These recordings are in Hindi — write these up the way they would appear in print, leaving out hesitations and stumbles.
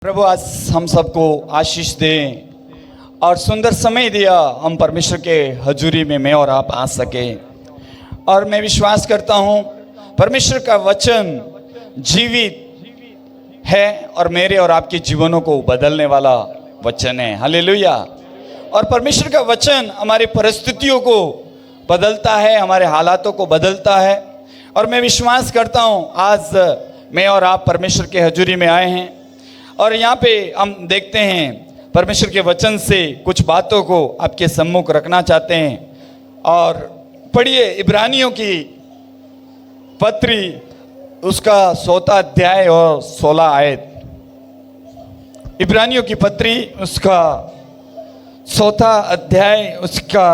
प्रभु आज हम सबको आशीष दे और सुंदर समय दिया हम परमेश्वर के हजूरी में मैं और आप आ सके। और मैं विश्वास करता हूँ परमेश्वर का वचन जीवित है और मेरे और आपके जीवनों को बदलने वाला वचन है। हालेलुया। और परमेश्वर का वचन हमारी परिस्थितियों को बदलता है, हमारे हालातों को बदलता है। और मैं विश्वास करता हूँ आज मैं और आप परमेश्वर के हजूरी में आए हैं और यहाँ पे हम देखते हैं परमेश्वर के वचन से कुछ बातों को आपके सम्मुख रखना चाहते हैं। और पढ़िए इब्रानियों की पत्री उसका 4वां अध्याय और 16 आयत। इब्रानियों की पत्री उसका 4वां अध्याय उसका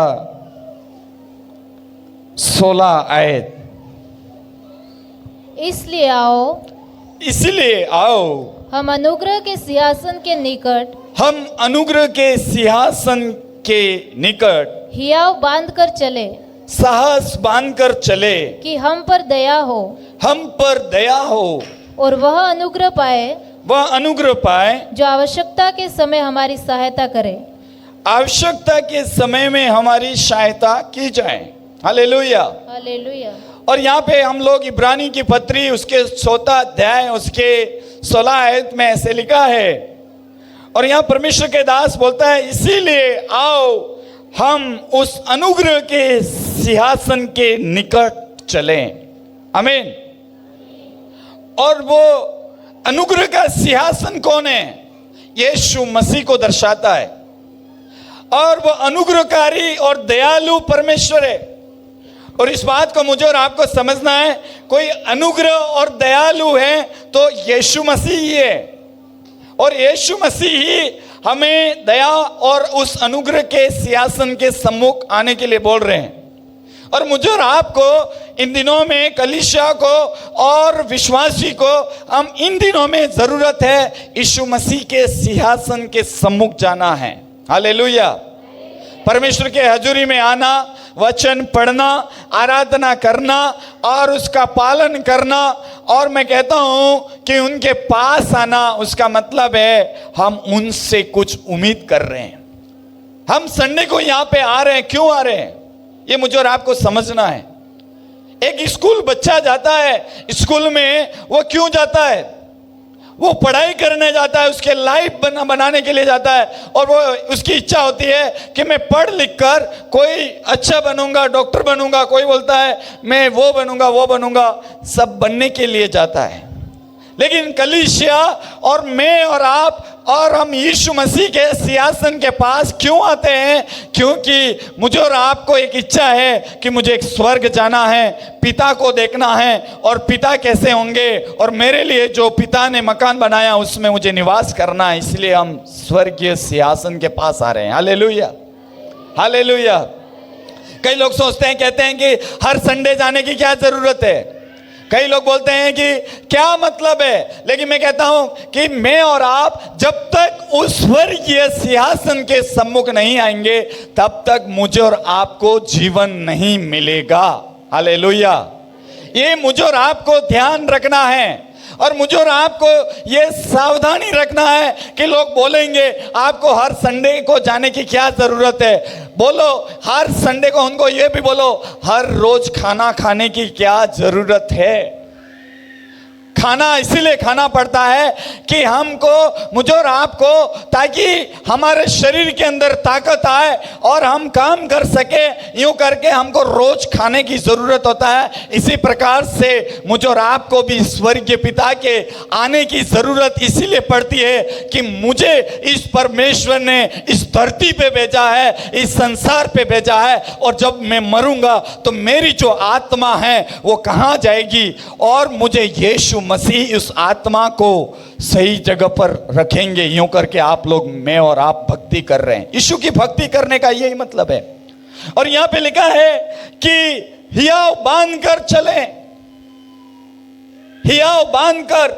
16 आयत। इसलिए आओ हम अनुग्रह के सिंहासन के निकट हियाव बांध कर चले, साहस बांध कर चले कि हम पर दया हो और वह अनुग्रह पाए जो आवश्यकता के समय हमारी सहायता करे। आवश्यकता के समय में हमारी सहायता की जाए। Hallelujah hallelujah. और यहाँ पे हम लोग इब्रानी की पत्री उसके 4वां अध्याय उसके 16 आयत में ऐसे लिखा है। और यहाँ परमेश्वर के दास बोलता है इसीलिए आओ हम उस अनुग्रह के सिंहासन के निकट चलें। आमीन। और वो अनुग्रह का सिंहासन कौन है? यीशु मसीह को दर्शाता है। और वो अनुग्रहकारी और दयालु परमेश्वर है। और इस बात को मुझे और आपको समझना है, कोई अनुग्रह और दयालु है तो यीशु मसीह ही है। और यीशु मसीह ही हमें दया और उस अनुग्रह के सिंहासन के सम्मुख आने के लिए बोल रहे हैं। और मुझे और आपको इन दिनों में कलीसिया को और विश्वासी को हम इन दिनों में जरूरत है यीशु मसीह के सिंहासन के सम्मुख जाना है। हालेलुया। परमेश्वर के हजूरी में आना, वचन पढ़ना, आराधना करना और उसका पालन करना। और मैं कहता हूं कि उनके पास आना, उसका मतलब है हम उनसे कुछ उम्मीद कर रहे हैं। हम संडे को यहां पे आ रहे हैं, क्यों आ रहे हैं ये मुझे और आपको समझना है। एक स्कूल बच्चा जाता है, स्कूल में वो क्यों जाता है? वो पढ़ाई करने जाता है, उसके लाइफ बनाने के लिए जाता है। और वो उसकी इच्छा होती है कि मैं पढ़ लिख कर कोई अच्छा बनूंगा, डॉक्टर बनूंगा। कोई बोलता है मैं वो बनूंगा, सब बनने के लिए जाता है। लेकिन कलीसिया और मैं और आप और हम यीशु मसीह के सिंहासन के पास क्यों आते हैं? क्योंकि मुझे और आपको एक इच्छा है कि मुझे एक स्वर्ग जाना है, पिता को देखना है। और पिता कैसे होंगे, और मेरे लिए जो पिता ने मकान बनाया उसमें मुझे निवास करना है। इसलिए हम स्वर्गीय सिंहासन के पास आ रहे हैं। Hallelujah hallelujah. कई लोग सोचते हैं, कहते हैं कि हर संडे जाने की क्या जरूरत है। कई लोग बोलते हैं कि क्या मतलब है। लेकिन मैं कहता हूं कि मैं और आप जब तक उस स्वर्गीय सिंहासन के सम्मुख नहीं आएंगे तब तक मुझे और आपको जीवन नहीं मिलेगा। हालेलुया। ये मुझे और आपको ध्यान रखना है। और मुझे और आपको ये सावधानी रखना है कि लोग बोलेंगे आपको हर संडे को जाने की क्या जरूरत है। बोलो हर संडे को, उनको ये भी बोलो हर रोज खाना खाने की क्या जरूरत है। खाना इसीलिए खाना पड़ता है कि हमको, मुझे और आपको, ताकि हमारे शरीर के अंदर ताकत आए और हम काम कर सके। यूं करके हमको रोज खाने की जरूरत होता है। इसी प्रकार से मुझे और आपको भी स्वर्गीय पिता के आने की जरूरत इसीलिए पड़ती है कि मुझे इस परमेश्वर ने इस धरती पे भेजा है, इस संसार पे भेजा है। और जब मैं मरूंगा तो मेरी जो आत्मा है वो कहाँ जाएगी? और मुझे यीशु मसीह उस आत्मा को सही जगह पर रखेंगे। यूं करके आप लोग, मैं और आप भक्ति कर रहे हैं। यीशु की भक्ति करने का यही मतलब है। और यहां पे लिखा है कि हियाव बांध कर चलें। हियाव बांध कर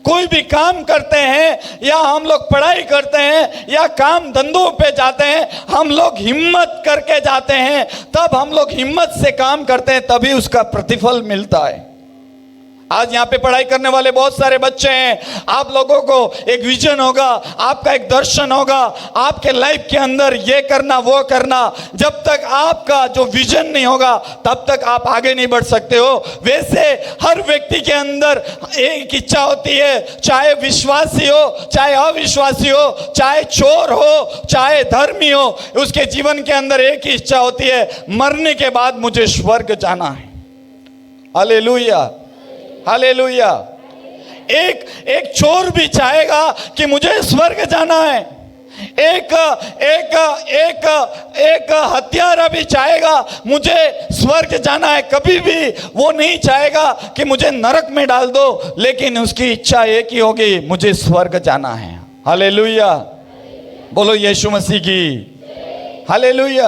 कोई भी काम करते हैं, या हम लोग पढ़ाई करते हैं, या काम धंधों पे जाते हैं, हम लोग हिम्मत करके जाते हैं। तब हम लोग हिम्मत से काम करते हैं, तभी उसका प्रतिफल मिलता है। आज यहाँ पे पढ़ाई करने वाले बहुत सारे बच्चे हैं। आप लोगों को एक विजन होगा, आपका एक दर्शन होगा, आपके लाइफ के अंदर ये करना वो करना। जब तक आपका जो विजन नहीं होगा तब तक आप आगे नहीं बढ़ सकते हो। वैसे हर व्यक्ति के अंदर एक इच्छा होती है, चाहे विश्वासी हो चाहे अविश्वासी हो, चाहे चोर हो चाहे धर्मी हो, उसके जीवन के अंदर एक ही इच्छा होती है, मरने के बाद मुझे स्वर्ग जाना है। Hallelujah, hallelujah. एक चोर भी चाहेगा कि मुझे स्वर्ग जाना है। एक हत्यारा भी चाहेगा मुझे स्वर्ग जाना है। कभी भी वो नहीं चाहेगा कि मुझे नरक में डाल दो, लेकिन उसकी इच्छा एक ही होगी, मुझे स्वर्ग जाना है। हालेलुया, बोलो यीशु मसीह की हालेलुया।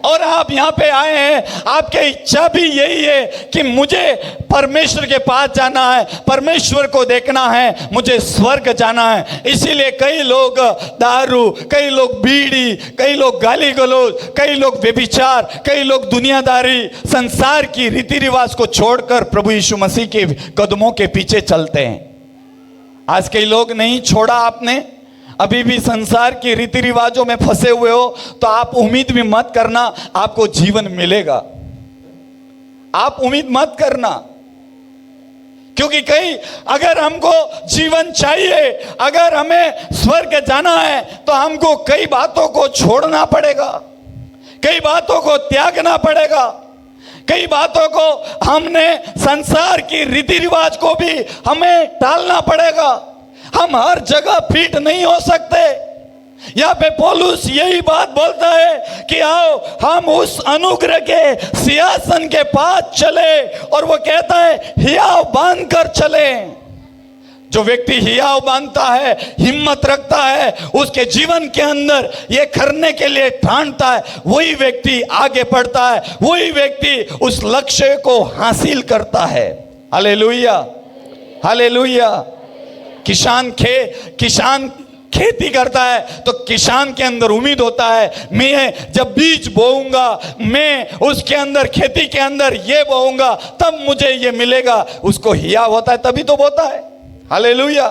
और आप यहाँ पे आए हैं, आपकी इच्छा भी यही है कि मुझे परमेश्वर के पास जाना है, परमेश्वर को देखना है, मुझे स्वर्ग जाना है। इसीलिए कई लोग दारू, कई लोग बीड़ी, कई लोग गाली गलौज, कई लोग व्यभिचार, कई लोग दुनियादारी, संसार की रीति रिवाज को छोड़कर प्रभु यीशु मसीह के कदमों के पीछे चलते हैं। आज कई लोग नहीं छोड़ा आपने, अभी भी संसार की रीति रिवाजों में फंसे हुए हो, तो आप उम्मीद भी मत करना आपको जीवन मिलेगा। आप उम्मीद मत करना, क्योंकि कहीं अगर हमको जीवन चाहिए, अगर हमें स्वर्ग जाना है, तो हमको कई बातों को छोड़ना पड़ेगा, कई बातों को त्यागना पड़ेगा, कई बातों को हमने संसार की रीति रिवाज को भी हमें टालना पड़ेगा। हम हर जगह फिट नहीं हो सकते। यहाँ पे पौलुस यही बात बोलता है कि आओ हम उस अनुग्रह के सिंहासन के पास चले, और वो कहता है हियाव बांध कर चले। जो व्यक्ति हियाव बांधता है, हिम्मत रखता है, उसके जीवन के अंदर ये करने के लिए ठानता है, वही व्यक्ति आगे बढ़ता है, वही व्यक्ति उस लक्ष्य को हासिल करता है। Hallelujah, hallelujah. किसान खेती करता है तो किसान के अंदर उम्मीद होता है, मैं जब बीज बोऊंगा, मैं उसके अंदर खेती के अंदर ये बोऊंगा, तब मुझे ये मिलेगा। उसको हियाव होता है तभी तो बोता है। हालेलुया।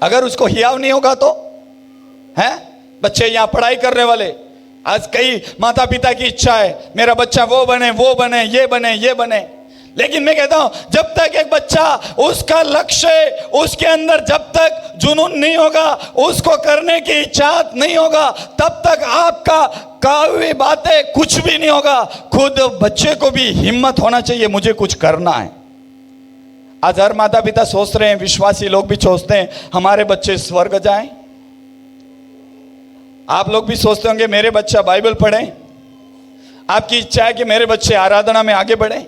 अगर उसको हियाव नहीं होगा तो है। बच्चे यहाँ पढ़ाई करने वाले, आज कई माता पिता की इच्छा है मेरा बच्चा वो बने, वो बने, ये बने, ये बने। लेकिन मैं कहता हूं, जब तक एक बच्चा उसका लक्ष्य उसके अंदर जब तक जुनून नहीं होगा, उसको करने की इच्छा नहीं होगा, तब तक आपका कई बातें कुछ भी नहीं होगा। खुद बच्चे को भी हिम्मत होना चाहिए, मुझे कुछ करना है। आज हर माता पिता सोच रहे हैं, विश्वासी लोग भी सोचते हैं हमारे बच्चे स्वर्ग जाएं। आप लोग भी सोचते होंगे मेरे बच्चा बाइबल पढ़े। आपकी इच्छा है कि मेरे बच्चे आराधना में आगे बढ़े,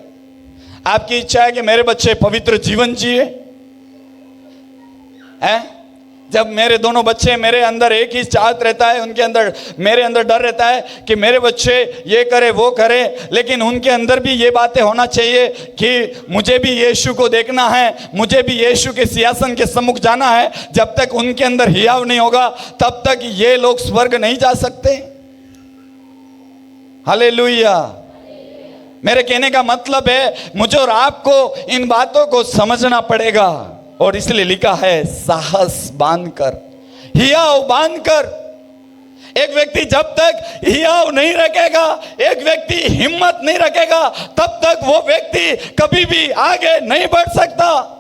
आपकी इच्छा है कि मेरे बच्चे पवित्र जीवन जिए हैं। जब मेरे दोनों बच्चे, मेरे अंदर एक ही चाहत रहता है, उनके अंदर, मेरे अंदर डर रहता है कि मेरे बच्चे ये करे वो करे, लेकिन उनके अंदर भी ये बातें होना चाहिए कि मुझे भी यीशु को देखना है, मुझे भी यीशु के सिंहासन के सम्मुख जाना है। जब तक उनके अंदर हियाव नहीं होगा तब तक ये लोग स्वर्ग नहीं जा सकते। हालेलुया। मेरे कहने का मतलब है मुझे और आपको इन बातों को समझना पड़ेगा, और इसलिए लिखा है साहस बांधकर, हियाव बांधकर। एक व्यक्ति जब तक हियाव नहीं रखेगा, एक व्यक्ति हिम्मत नहीं रखेगा, तब तक वो व्यक्ति कभी भी आगे नहीं बढ़ सकता।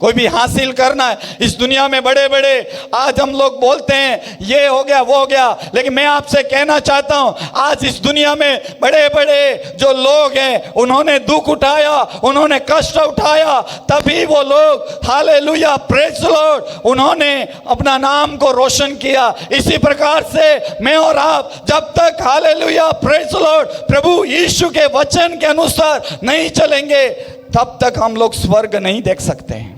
कोई भी हासिल करना है इस दुनिया में, बड़े बड़े आज हम लोग बोलते हैं ये हो गया वो हो गया, लेकिन मैं आपसे कहना चाहता हूं, आज इस दुनिया में बड़े बड़े जो लोग हैं, उन्होंने दुख उठाया, उन्होंने कष्ट उठाया, तभी वो लोग हालेलुया प्रेज लॉर्ड, उन्होंने अपना नाम को रोशन किया। इसी प्रकार से मैं और आप जब तक हालेलुया प्रेज लॉर्ड प्रभु यीशु के वचन के अनुसार नहीं चलेंगे, तब तक हम लोग स्वर्ग नहीं देख सकते हैं।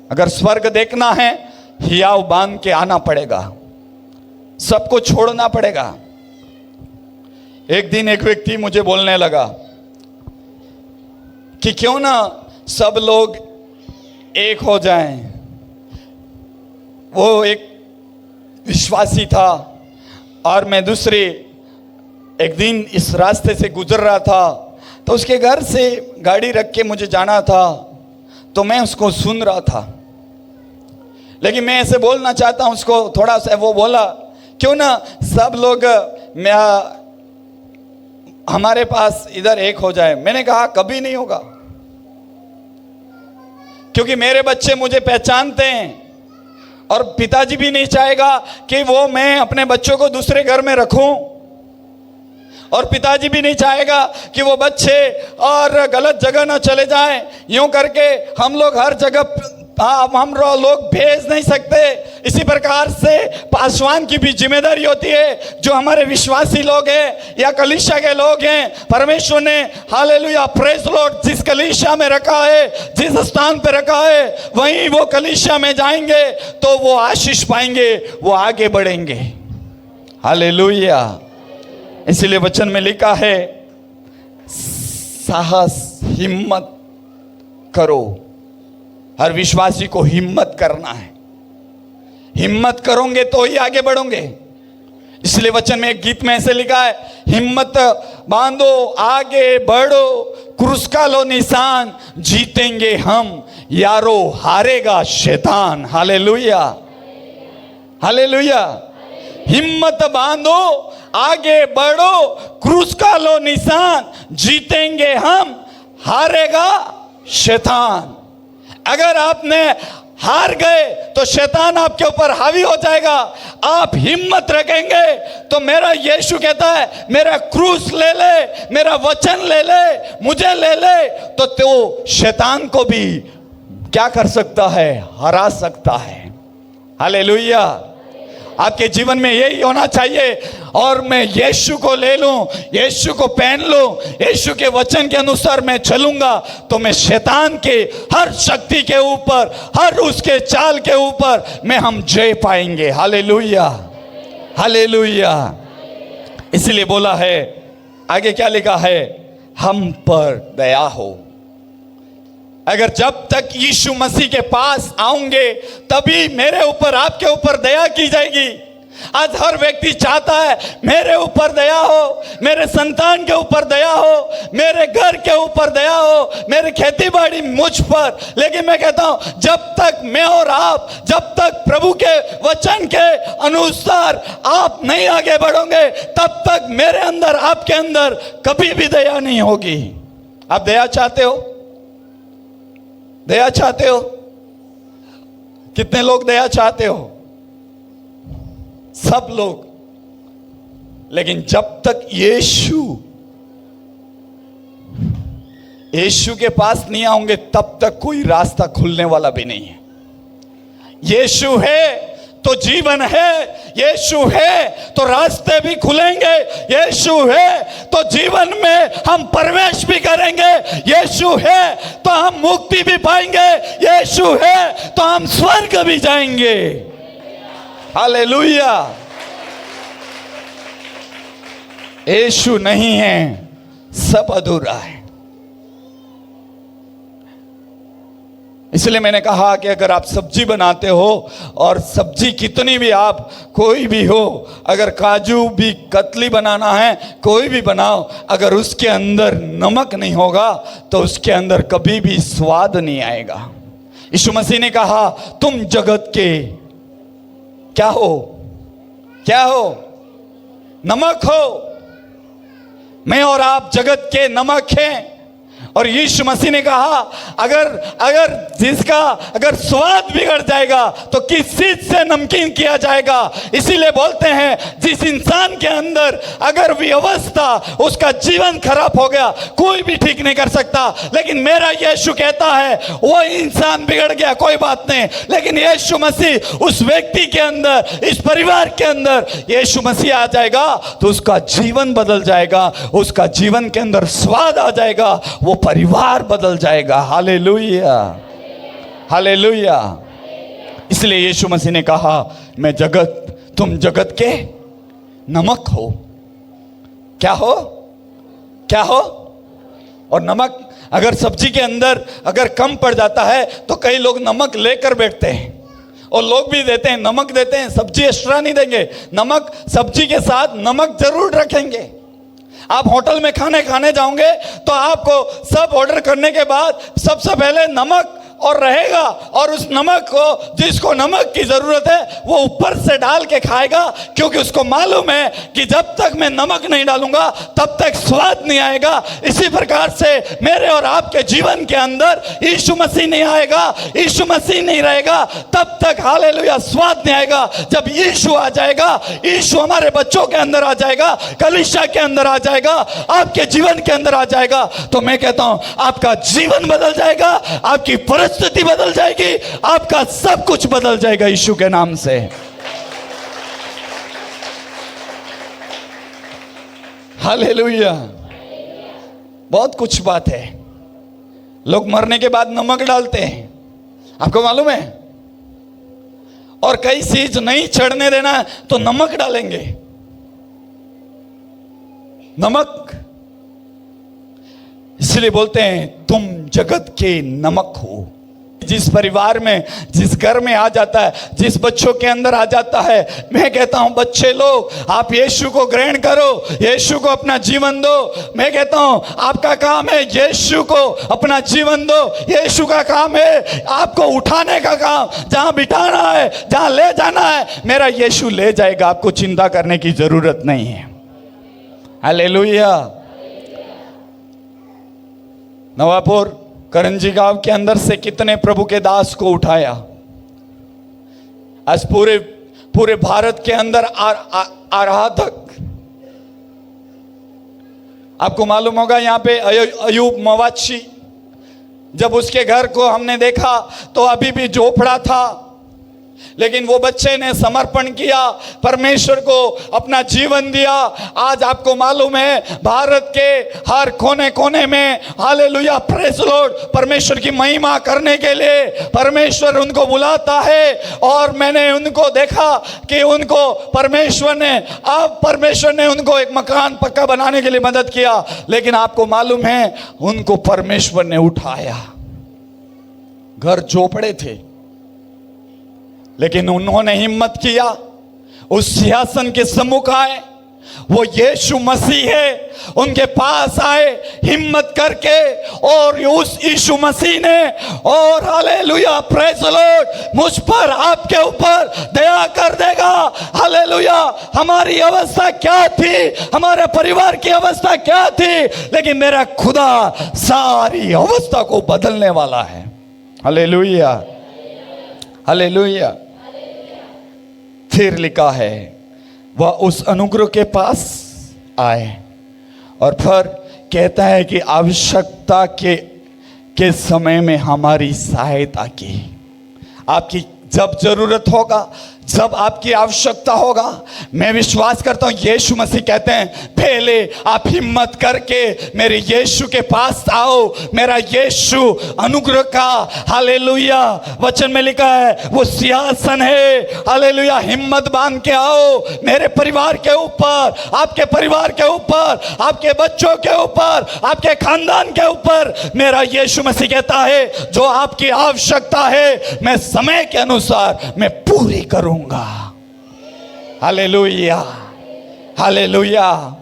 अगर स्वर्ग देखना है, हियाव बांध के आना पड़ेगा, सबको छोड़ना पड़ेगा। एक दिन एक व्यक्ति मुझे बोलने लगा कि क्यों ना सब लोग एक हो जाएं। वो एक विश्वासी था और मैं दूसरे। एक दिन इस रास्ते से गुजर रहा था, तो उसके घर से गाड़ी रख के मुझे जाना था, तो मैं उसको सुन रहा था, लेकिन मैं ऐसे बोलना चाहता हूं उसको थोड़ा सा। वो बोला क्यों ना सब लोग हमारे पास इधर एक हो जाए। मैंने कहा कभी नहीं होगा, क्योंकि मेरे बच्चे मुझे पहचानते हैं और पिताजी भी नहीं चाहेगा कि वो मैं अपने बच्चों को दूसरे घर में रखूं, और पिताजी भी नहीं चाहेगा कि वो बच्चे और गलत जगह ना चले जाएं। यूं करके हम लोग हर जगह हम लोग भेज नहीं सकते। इसी प्रकार से पासवान की भी जिम्मेदारी होती है, जो हमारे विश्वासी लोग हैं या कलीसिया के लोग हैं, परमेश्वर ने हालेलुया प्रेज लॉर्ड जिस कलीसिया में रखा है, जिस स्थान पे रखा है, वहीं वो कलीसिया में जाएंगे तो वो आशीष पाएंगे, वो आगे बढ़ेंगे। हालेलुया। इसलिए वचन में लिखा है साहस, हिम्मत करो। हर विश्वासी को हिम्मत करना है। हिम्मत करोगे तो ही आगे बढ़ोगे। इसलिए वचन में एक गीत में ऐसे लिखा है, हिम्मत बांधो आगे बढ़ो, क्रूस का लो निशान, जीतेंगे हम यारो, हारेगा शैतान। Hallelujah, hallelujah. हिम्मत बांधो आगे बढ़ो, क्रूस का लो निशान, जीतेंगे हम, हारेगा शैतान। अगर आपने हार गए तो शैतान आपके ऊपर हावी हो जाएगा। आप हिम्मत रखेंगे तो मेरा यीशु कहता है मेरा क्रूस ले ले, मेरा वचन ले ले, मुझे ले ले, तो शैतान को भी क्या कर सकता है? हरा सकता है। हालेलुया। आपके जीवन में यही होना चाहिए, और मैं यीशु को ले लूं, यीशु को पहन लूं, यीशु के वचन के अनुसार मैं चलूंगा, तो मैं शैतान के हर शक्ति के ऊपर, हर उसके चाल के ऊपर मैं हम जय पाएंगे। Hallelujah, hallelujah. इसलिए बोला है, आगे क्या लिखा है? हम पर दया हो। अगर जब तक यीशु मसीह के पास आऊंगे तभी मेरे ऊपर, आपके ऊपर दया की जाएगी। आज हर व्यक्ति चाहता है मेरे ऊपर दया हो, मेरे संतान के ऊपर दया हो, मेरे घर के ऊपर दया हो, मेरे खेती बाड़ी मुझ पर। लेकिन मैं कहता हूं जब तक मैं और आप, जब तक प्रभु के वचन के अनुसार आप नहीं आगे बढ़ोगे, तब तक मेरे अंदर, आपके अंदर कभी भी दया नहीं होगी। आप दया चाहते हो? दया चाहते हो? कितने लोग दया चाहते हो? सब लोग। लेकिन जब तक यीशु के पास नहीं आओगे तब तक कोई रास्ता खुलने वाला भी नहीं है। यीशु है तो जीवन है, यीशु है तो रास्ते भी खुलेंगे, यीशु है तो जीवन में हम प्रवेश भी करेंगे, यीशु है तो हम मुक्ति भी पाएंगे, यीशु है तो हम स्वर्ग भी जाएंगे। हालेलुया। यीशु नहीं है, सब अधूरा है। इसलिए मैंने कहा कि अगर आप सब्जी बनाते हो, और सब्जी कितनी भी आप कोई भी हो, अगर काजू भी कतली बनाना है, कोई भी बनाओ, अगर उसके अंदर नमक नहीं होगा तो उसके अंदर कभी भी स्वाद नहीं आएगा। यीशु मसीह ने कहा तुम जगत के क्या हो? क्या हो? नमक हो। मैं और आप जगत के नमक हैं। और यीशु मसीह ने कहा अगर जिसका अगर स्वाद बिगड़ जाएगा तो किस चीज से नमकीन किया जाएगा। इसीलिए बोलते हैं जिस इंसान के अंदर अगर व्यवस्था, उसका जीवन खराब हो गया, कोई भी ठीक नहीं कर सकता। लेकिन मेरा यीशु कहता है वो इंसान बिगड़ गया कोई बात नहीं, लेकिन यीशु मसीह उस व्यक्ति के अंदर, इस परिवार के अंदर यीशु मसीह आ जाएगा तो उसका जीवन बदल जाएगा, उसका जीवन के अंदर स्वाद आ जाएगा, वो परिवार बदल जाएगा। Hallelujah, hallelujah. इसलिए यीशु मसीह ने कहा मैं तुम जगत के नमक हो। क्या हो? क्या हो? और नमक अगर सब्जी के अंदर अगर कम पड़ जाता है तो कई लोग नमक लेकर बैठते हैं, और लोग भी देते हैं, नमक देते हैं, सब्जी एक्स्ट्रा नहीं देंगे, नमक सब्जी के साथ नमक जरूर रखेंगे। आप होटल में खाने जाओगे तो आपको सब ऑर्डर करने के बाद सबसे पहले नमक और रहेगा, और उस नमक को, जिसको नमक की जरूरत है, वो ऊपर से डाल के खाएगा, क्योंकि उसको मालूम है कि जब तक मैं नमक नहीं डालूंगा तब तक स्वाद नहीं आएगा। इसी प्रकार से मेरे और आपके जीवन के अंदर यीशु मसीह नहीं आएगा, यीशु मसीह नहीं रहेगा, तब तक हालेलुया स्वाद नहीं आएगा। जब यीशु आ जाएगा, यीशु हमारे बच्चों के अंदर आ जाएगा, कलीसिया के अंदर आ जाएगा, आपके जीवन के अंदर आ जाएगा, तो मैं कहता हूं आपका जीवन बदल जाएगा, आपकी स्थिति बदल जाएगी, आपका सब कुछ बदल जाएगा यीशु के नाम से। हालेलुया। बहुत कुछ बात है। लोग मरने के बाद नमक डालते हैं, आपको मालूम है, और कई चीज नहीं चढ़ने देना है तो नमक डालेंगे। नमक इसलिए बोलते हैं तुम जगत के नमक हो। जिस परिवार में, जिस घर में आ जाता है, जिस बच्चों के अंदर आ जाता है, मैं कहता हूं बच्चे लोग, आप यीशु को ग्रहण करो, यीशु को अपना जीवन दो। मैं कहता हूं आपका काम है यीशु को अपना जीवन दो। यीशु का काम है आपको उठाने का काम, जहां बिठाना है, जहां ले जाना है, मेरा यीशु ले जाएगा, आपको चिंता करने की जरूरत नहीं है। हालेलुया। नवापुर करंजी गांव के अंदर से कितने प्रभु के दास को उठाया। आज पूरे भारत के अंदर आराधक, आपको मालूम होगा यहाँ पे अयूब मवाची, जब उसके घर को हमने देखा तो अभी भी झोपड़ा था, लेकिन वो बच्चे ने समर्पण किया, परमेश्वर को अपना जीवन दिया। आज आपको मालूम है भारत के हर कोने कोने में हालेलुया प्रेज लॉर्ड, परमेश्वर की महिमा करने के लिए परमेश्वर उनको बुलाता है। और मैंने उनको देखा कि उनको परमेश्वर ने उनको एक मकान पक्का बनाने के लिए मदद किया, लेकिन आपको मालूम है उनको परमेश्वर ने उठाया। घर झोपड़े थे, लेकिन उन्होंने हिम्मत किया, उस सिंहासन के सम्मुख आए, वो यीशु मसीह है, उनके पास आए हिम्मत करके, और उस यीशु मसीह ने, और हालेलुया प्रेज लॉर्ड, मुझ पर आपके ऊपर दया कर देगा। हालेलुया। हमारी अवस्था क्या थी, हमारे परिवार की अवस्था क्या थी, लेकिन मेरा खुदा सारी अवस्था को बदलने वाला है। Hallelujah, hallelujah. फिर लिखा है वह उस अनुग्रह के पास आए, और फिर कहता है कि आवश्यकता के समय में हमारी सहायता की। आपकी जब जरूरत होगा, जब आपकी आवश्यकता होगा, मैं विश्वास करता हूं यीशु मसीह कहते हैं पहले आप हिम्मत करके मेरे यीशु के पास आओ। मेरा यीशु अनुग्रह का हालेलुया वचन में लिखा है वो सिंहासन है। हालेलुया। हिम्मत बांध के आओ मेरे परिवार के ऊपर, आपके परिवार के ऊपर, आपके बच्चों के ऊपर, आपके खानदान के ऊपर। मेरा यीशु मसीह कहता है जो आपकी आवश्यकता है मैं समय के अनुसार मैं पूरी करूंगा। Hallelujah, hallelujah.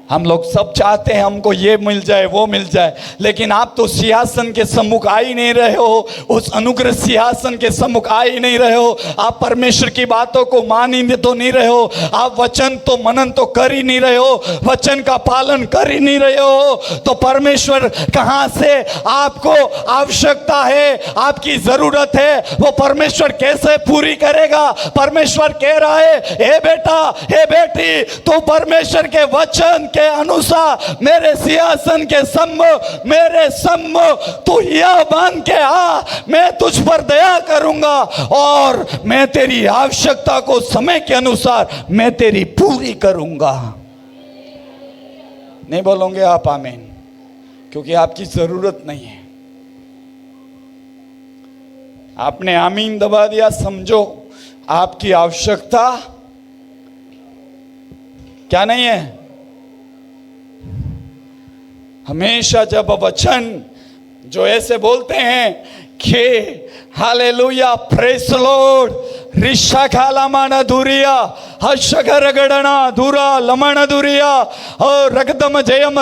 हम लोग सब चाहते हैं हमको ये मिल जाए वो मिल जाए, लेकिन आप तो सिंहासन के सम्मुख आ ही नहीं रहे हो, उस अनुग्रह सिंहासन के सम्मुख आ ही नहीं रहे हो। आप परमेश्वर की बातों को मान ही तो नहीं रहे हो, आप वचन तो मनन तो कर ही नहीं रहे हो, वचन का पालन कर ही नहीं रहे हो, तो परमेश्वर कहां से आपको आवश्यकता है, आपकी जरूरत है, वो परमेश्वर कैसे पूरी करेगा। परमेश्वर कह रहा है हे बेटा, हे बेटी, तो परमेश्वर के वचन के अनुसार मेरे सिंहासन के सम्मुख, मेरे सम्मुख तू यह बांध के आ, मैं तुझ पर दया करूंगा और मैं तेरी आवश्यकता को समय के अनुसार मैं तेरी पूरी करूंगा। नहीं बोलोगे आप आमीन? क्योंकि आपकी जरूरत नहीं है। आपने आमीन दबा दिया, समझो आपकी आवश्यकता क्या नहीं है। हमेशा जब वचन जो ऐसे बोलते हैं कि हालेलुया प्रेज लॉर्ड, रिशाखालामान धुरिया हशगर गड़ना धुरा लमण धुरिया और रगदम जयम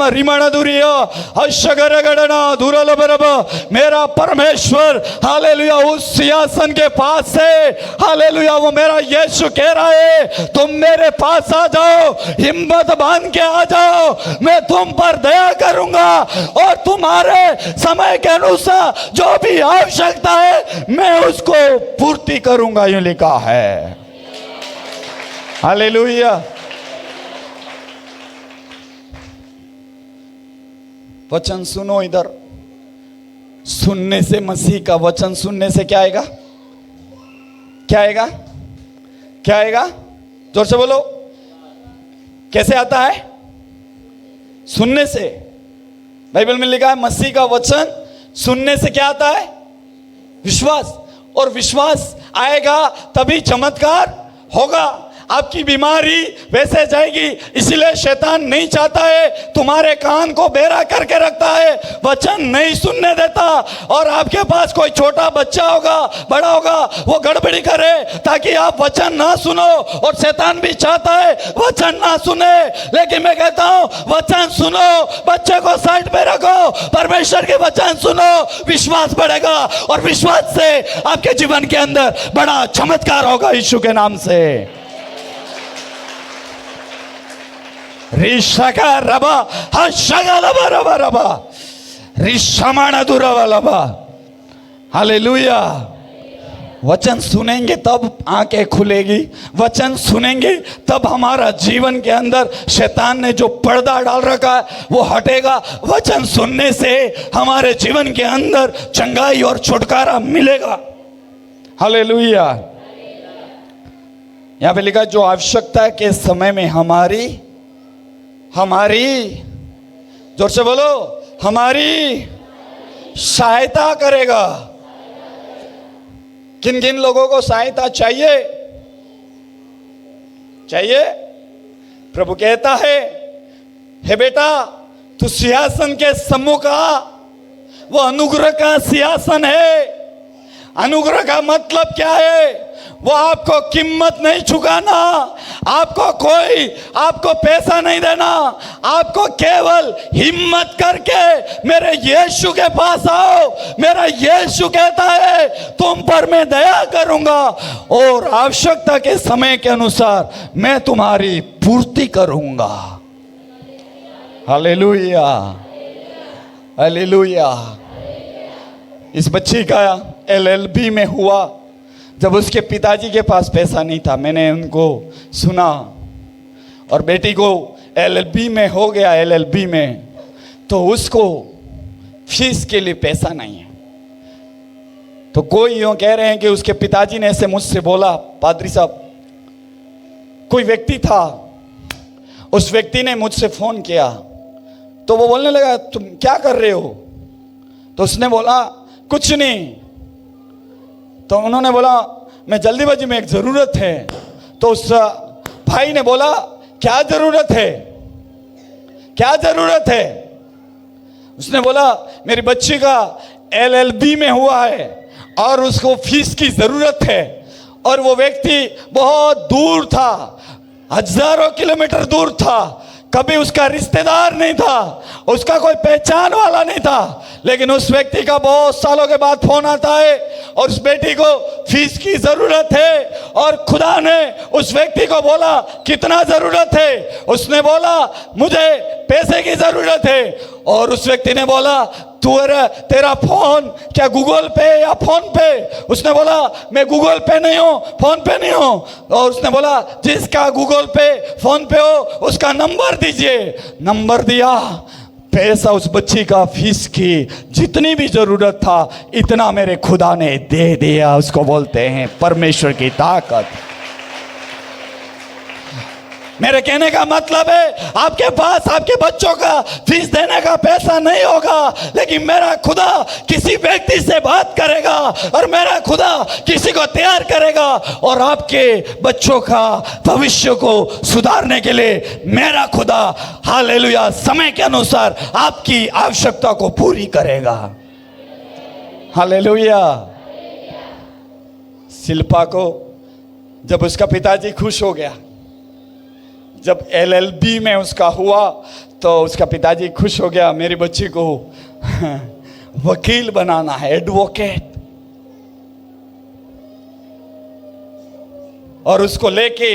रिमण धुरिया हशगर गड़ना धुरा लबरब। मेरा परमेश्वर हालेलुया उस सिंहासन के पास है, हालेलुया वो मेरा यीशु कह रहा है तुम मेरे पास आ जाओ, हिम्मत बांध के आ जाओ, मैं तुम पर दया करूंगा और तुम्हारे समय के अनुसार जो भी आवश्यकता है मैं उसको पूर्ति करूंगा, यूं लिखा है। हालेलुया। वचन सुनो, इधर सुनने से, मसीह का वचन सुनने से क्या आएगा? क्या आएगा? क्या आएगा? जोर से बोलो। कैसे आता है? सुनने से। बाइबल में लिखा है मसीह का वचन सुनने से क्या आता है? विश्वास। और विश्वास आएगा तभी चमत्कार होगा। आपकी बीमारी वैसे जाएगी, इसलिए शैतान नहीं चाहता है, तुम्हारे कान को बेरा करके रखता है, वचन नहीं सुनने देता। और आपके पास कोई छोटा बच्चा होगा, बड़ा होगा, वो गड़बड़ी करे ताकि आप वचन ना सुनो, और शैतान भी चाहता है वचन ना सुने। लेकिन मैं कहता हूं वचन सुनो, बच्चे को साइड पे रखो, परमेश्वर के वचन सुनो, विश्वास बढ़ेगा और विश्वास से आपके जीवन के अंदर बड़ा चमत्कार होगा यीशु के नाम से। रिशका रबा हशगा लबा रबा रबा रिशमाना दुरवा लबा। हालेलुया। वचन सुनेंगे तब आंखें खुलेगी, वचन सुनेंगे तब हमारा जीवन के अंदर शैतान ने जो पर्दा डाल रखा है वो हटेगा। वचन सुनने से हमारे जीवन के अंदर चंगाई और छुटकारा मिलेगा। हालेलुया। यहां पे लिखा जो आवश्यकता के समय में हमारी जोर से बोलो, हमारी सहायता करेगा। किन किन लोगों को सहायता चाहिए? प्रभु कहता है, हे बेटा तू सिंहासन के सम्मुख आ, वो अनुग्रह का सिंहासन है। अनुग्रह का मतलब क्या है? वो आपको कीमत नहीं चुकाना, आपको पैसा नहीं देना, आपको केवल हिम्मत करके मेरे यीशु के पास आओ। मेरा यीशु कहता है तुम पर मैं दया करूंगा और आवश्यकता के समय के अनुसार मैं तुम्हारी पूर्ति करूंगा। Hallelujah, hallelujah. इस बच्ची का LLB में हुआ जब उसके पिताजी के पास पैसा नहीं था। मैंने उनको सुना, और बेटी को LLB में हो गया, LLB में, तो उसको फीस के लिए पैसा नहीं है। तो कोई यूं कह रहे हैं कि उसके पिताजी ने ऐसे मुझसे बोला, पादरी साहब, कोई व्यक्ति था, उस व्यक्ति ने मुझसे फोन किया, तो वो बोलने लगा तुम क्या कर रहे हो? तो उसने बोला कुछ नहीं। तो उन्होंने बोला मैं जल्दीबाजी में, एक जरूरत है। तो उस भाई ने बोला क्या जरूरत है? क्या जरूरत है? उसने बोला मेरी बच्ची का LLB में हुआ है और उसको फीस की जरूरत है। और वो व्यक्ति बहुत दूर था, हजारों किलोमीटर दूर था, कभी उसका रिश्तेदार नहीं था, उसका कोई पहचान वाला नहीं था, लेकिन उस व्यक्ति का बहुत सालों के बाद फोन आता है और उस बेटी को फीस की जरूरत है। और खुदा ने उस व्यक्ति को बोला कितना जरूरत है? उसने बोला मुझे पैसे की जरूरत है। और उस व्यक्ति ने बोला तेरा फोन क्या गूगल पे या फोन पे? उसने बोला मैं गूगल पे नहीं हूँ, फोन पे नहीं हूँ। और उसने बोला जिसका गूगल पे फोन पे हो उसका नंबर दीजिए। नंबर दिया, पैसा उस बच्ची का फीस की जितनी भी जरूरत था इतना मेरे खुदा ने दे दिया। उसको बोलते हैं परमेश्वर की ताकत। मेरे कहने का मतलब है आपके पास आपके बच्चों का फीस देने का पैसा नहीं होगा, लेकिन मेरा खुदा किसी व्यक्ति से बात करेगा और मेरा खुदा किसी को तैयार करेगा और आपके बच्चों का भविष्य को सुधारने के लिए मेरा खुदा हालेलुया समय के अनुसार आपकी आवश्यकता को पूरी करेगा। हालेलुया। शिल्पा को जब उसका पिताजी खुश हो गया, जब LLB में उसका हुआ तो उसका पिताजी खुश हो गया, मेरी बच्ची को वकील बनाना है, एडवोकेट। और उसको लेके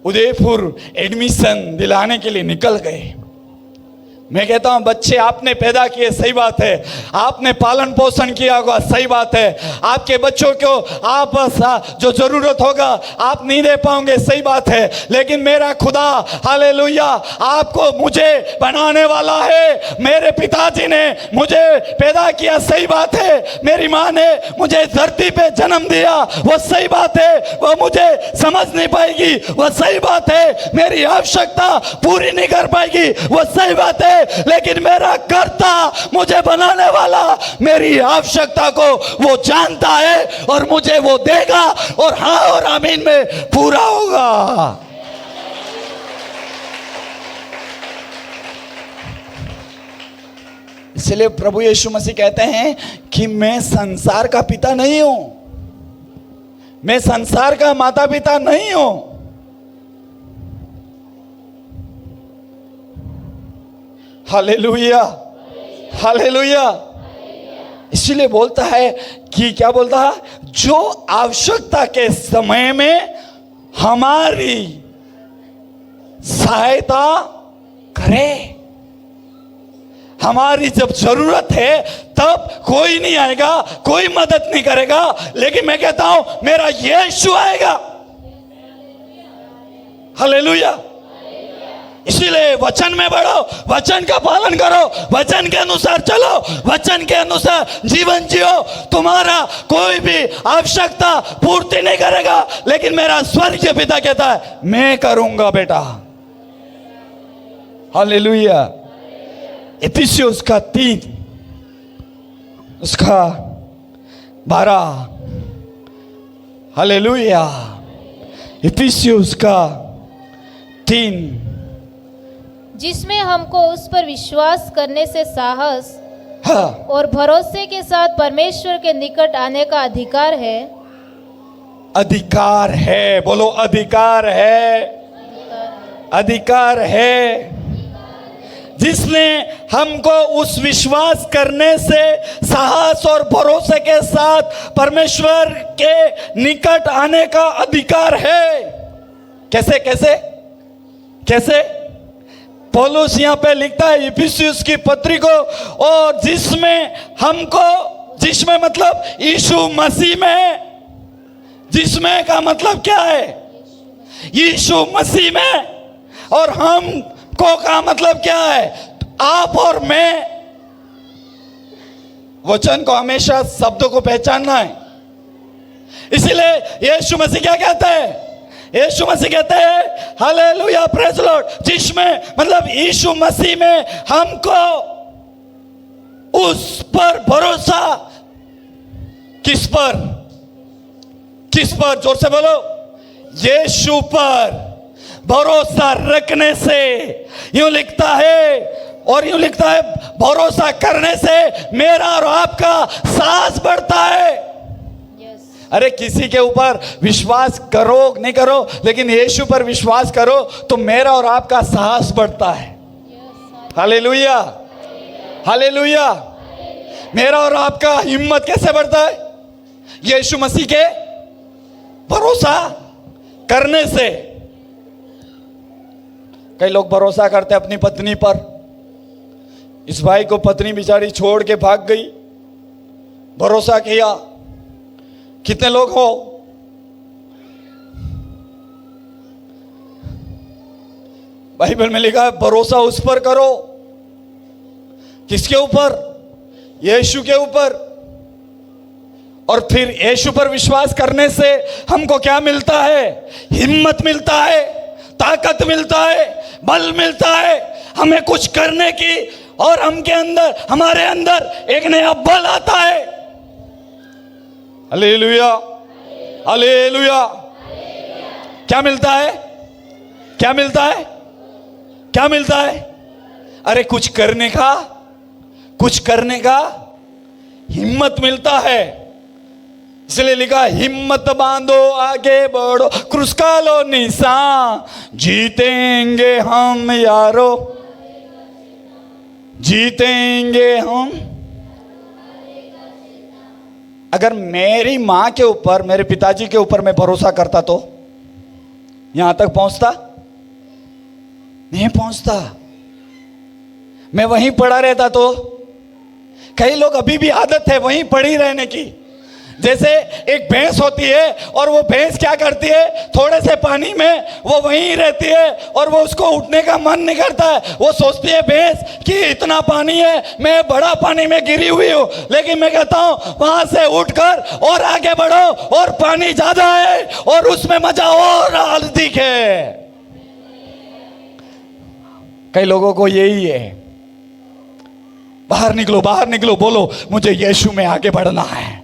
उदयपुर एडमिशन दिलाने के लिए निकल गए। मैं कहता हूं बच्चे आपने पैदा किए, सही बात है, आपने पालन पोषण किया होगा, सही बात है, आपके बच्चों को आप जो जरूरत होगा आप नहीं दे पाओगे, सही बात है, लेकिन मेरा खुदा हालेलुया आपको मुझे बनाने वाला है। मेरे पिताजी ने मुझे पैदा किया, सही बात है, मेरी माँ ने मुझे धरती पे जन्म दिया, वो सही बात है, वो मुझे समझ नहीं पाएगी, वो सही बात है, मेरी आवश्यकता पूरी नहीं कर पाएगी, वो सही बात है, लेकिन मेरा कर्ता मुझे बनाने वाला मेरी आवश्यकता को वो जानता है और मुझे वो देगा और हाँ और आमीन में पूरा होगा। इसलिए प्रभु यीशु मसीह कहते हैं कि मैं संसार का पिता नहीं हूं, मैं संसार का माता पिता नहीं हूं। Hallelujah, hallelujah. इसलिए बोलता है कि क्या बोलता है, जो आवश्यकता के समय में हमारी सहायता करे। हमारी जब जरूरत है तब कोई नहीं आएगा, कोई मदद नहीं करेगा, लेकिन मैं कहता हूं मेरा यीशु आएगा। हालेलुया। इसीलिए वचन में बढ़ो, वचन का पालन करो, वचन के अनुसार चलो, वचन के अनुसार जीवन जियो। तुम्हारा कोई भी आवश्यकता पूर्ति नहीं करेगा, लेकिन मेरा स्वर्गीय पिता कहता है मैं करूंगा बेटा। हालेलुया। इफिसियों का 3 उसका 12। हालेलुया। इफिसियों का 3, जिसमें हमको उस पर विश्वास करने से साहस हाँ, और भरोसे के साथ परमेश्वर के निकट आने का अधिकार है। अधिकार है, बोलो अधिकार है, अधिकार है। जिसने हमको उस विश्वास करने से साहस और भरोसे के साथ परमेश्वर के निकट आने का अधिकार है। कैसे कैसे कैसे? पौलुस यहाँ पे लिखता है इफिसियुस की पत्री को, और जिसमें हमको, जिसमें मतलब यीशु मसीह में, जिसमें का मतलब क्या है? यीशु मसीह में, और हमको का मतलब क्या है? आप और मैं। वचन को हमेशा शब्दों को पहचानना है। इसीलिए यीशु मसीह क्या कहते हैं? यीशु मसीह कहते हैं हालेलुया, प्रेज लॉर्ड, जिसमें मतलब यीशु मसीह में हमको उस पर भरोसा, किस पर? किस पर? जोर से बोलो, यीशु पर भरोसा रखने से। यूं लिखता है, और यूं लिखता है भरोसा करने से मेरा और आपका साहस बढ़ता है। अरे किसी के ऊपर विश्वास करो नहीं करो, लेकिन यीशु पर विश्वास करो तो मेरा और आपका साहस बढ़ता है। Hallelujah, hallelujah. मेरा और आपका हिम्मत कैसे बढ़ता है? यीशु मसीह के भरोसा करने से। कई लोग भरोसा करते अपनी पत्नी पर। इस भाई को पत्नी बेचारी छोड़ के भाग गई, भरोसा किया। कितने लोग हो? बाइबल में लिखा है भरोसा उस पर करो। किसके ऊपर? यीशु के ऊपर। और फिर यीशु पर विश्वास करने से हमको क्या मिलता है? हिम्मत मिलता है, ताकत मिलता है, बल मिलता है हमें कुछ करने की, और हमके अंदर, हमारे अंदर एक नया बल आता है। Hallelujah, hallelujah. क्या मिलता है? क्या मिलता है? क्या मिलता है? अरे कुछ करने का, कुछ करने का हिम्मत मिलता है। इसलिए लिखा हिम्मत बांधो आगे बढ़ो क्रूस का लो निशान, जीतेंगे हम यारो, जीतेंगे हम। अगर मेरी मां के ऊपर, मेरे पिताजी के ऊपर मैं भरोसा करता तो यहां तक पहुंचता नहीं पहुंचता। मैं वहीं पड़ा रहता तो। कई लोग अभी भी आदत है वहीं पड़ी रहने की। जैसे एक भैंस होती है और वो भैंस क्या करती है, थोड़े से पानी में वो वहीं रहती है और वो उसको उठने का मन नहीं करता है। वो सोचती है भैंस कि इतना पानी है, मैं बड़ा पानी में गिरी हुई हूं, लेकिन मैं कहता हूं वहां से उठकर और आगे बढ़ो और पानी ज्यादा है और उसमें मजा और अधिक है। कई लोगों को यही है। बाहर निकलो, बाहर निकलो, बोलो मुझे यीशु में आगे बढ़ना है,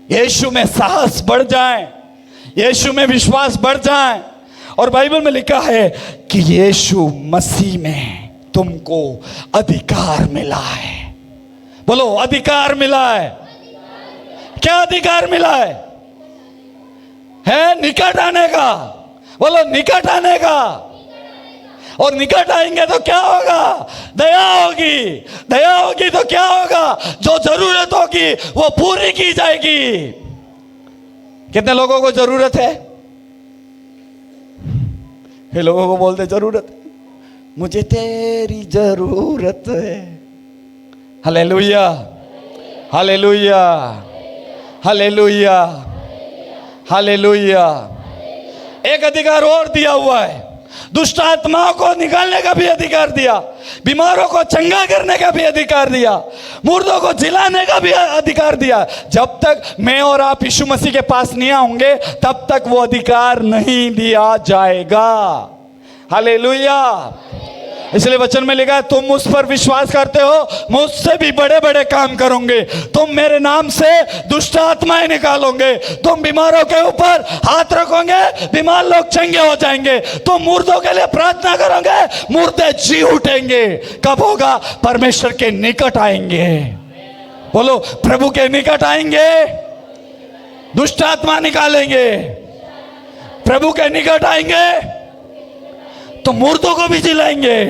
यीशु में साहस बढ़ जाए, यीशु में विश्वास बढ़ जाए। और बाइबल में लिखा है कि यीशु मसीह में तुमको अधिकार मिला है। बोलो अधिकार मिला है। क्या अधिकार मिला है निकट आने का। बोलो निकट आने का। और निकट आएंगे तो क्या होगा, दया होगी। दया होगी तो क्या होगा, जो जरूरत होगी वो पूरी की जाएगी। कितने लोगों को जरूरत है? ये लोगों को बोलते जरूरत है, मुझे तेरी जरूरत है। Hallelujah, hallelujah, hallelujah, hallelujah. एक अधिकार और दिया हुआ है, दुष्ट आत्माओं को निकालने का भी अधिकार दिया, बीमारों को चंगा करने का भी अधिकार दिया, मुर्दों को जिलाने का भी अधिकार दिया। जब तक मैं और आप यीशु मसीह के पास नहीं आएंगे तब तक वो अधिकार नहीं दिया जाएगा। हालेलुया। इसलिए वचन में लिखा है तुम मुझ पर विश्वास करते हो, मुझसे भी बड़े बड़े काम करोगे। तुम मेरे नाम से दुष्ट आत्माएं निकालोगे, तुम बीमारों के ऊपर हाथ रखोगे, बीमार लोग चंगे हो जाएंगे। तुम मुर्दों के लिए प्रार्थना करोगे, मुर्दे जी उठेंगे। कब होगा? परमेश्वर के निकट आएंगे। बोलो प्रभु के निकट आएंगे, दुष्ट आत्मा निकालेंगे। प्रभु के निकट आएंगे तो मुर्दों को भी जिलाएंगे।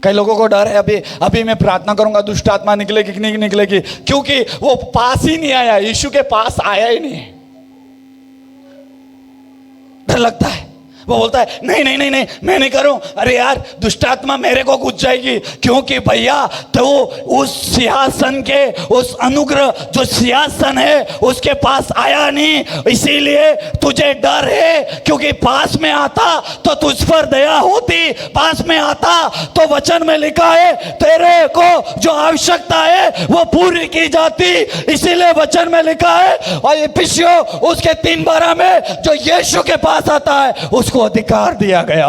कई लोगों को डर है, अभी मैं प्रार्थना करूंगा दुष्ट आत्मा निकलेगी कि नहीं निकलेगी, क्योंकि वो पास ही नहीं आया, यीशु के पास आया ही नहीं। डर लगता है। वो बोलता है नहीं नहीं नहीं नहीं मैं नहीं करूं। अरे यार दुष्ट आत्मा मेरे को घुस जाएगी, क्योंकि भैया तो उस सिंहासन के, उस अनुग्रह जो सिंहासन है उसके पास आया नहीं, इसीलिए तुझे डर है। क्योंकि पास में आता तो तुझ पर दया होती, पास में आता तो वचन में लिखा है तेरे को जो आवश्यकता है वो पूरी की जाती। इसीलिए वचन में लिखा है, और इफिसियों उसके 3:12 में जो यीशु के पास आता है उसको अधिकार दिया गया।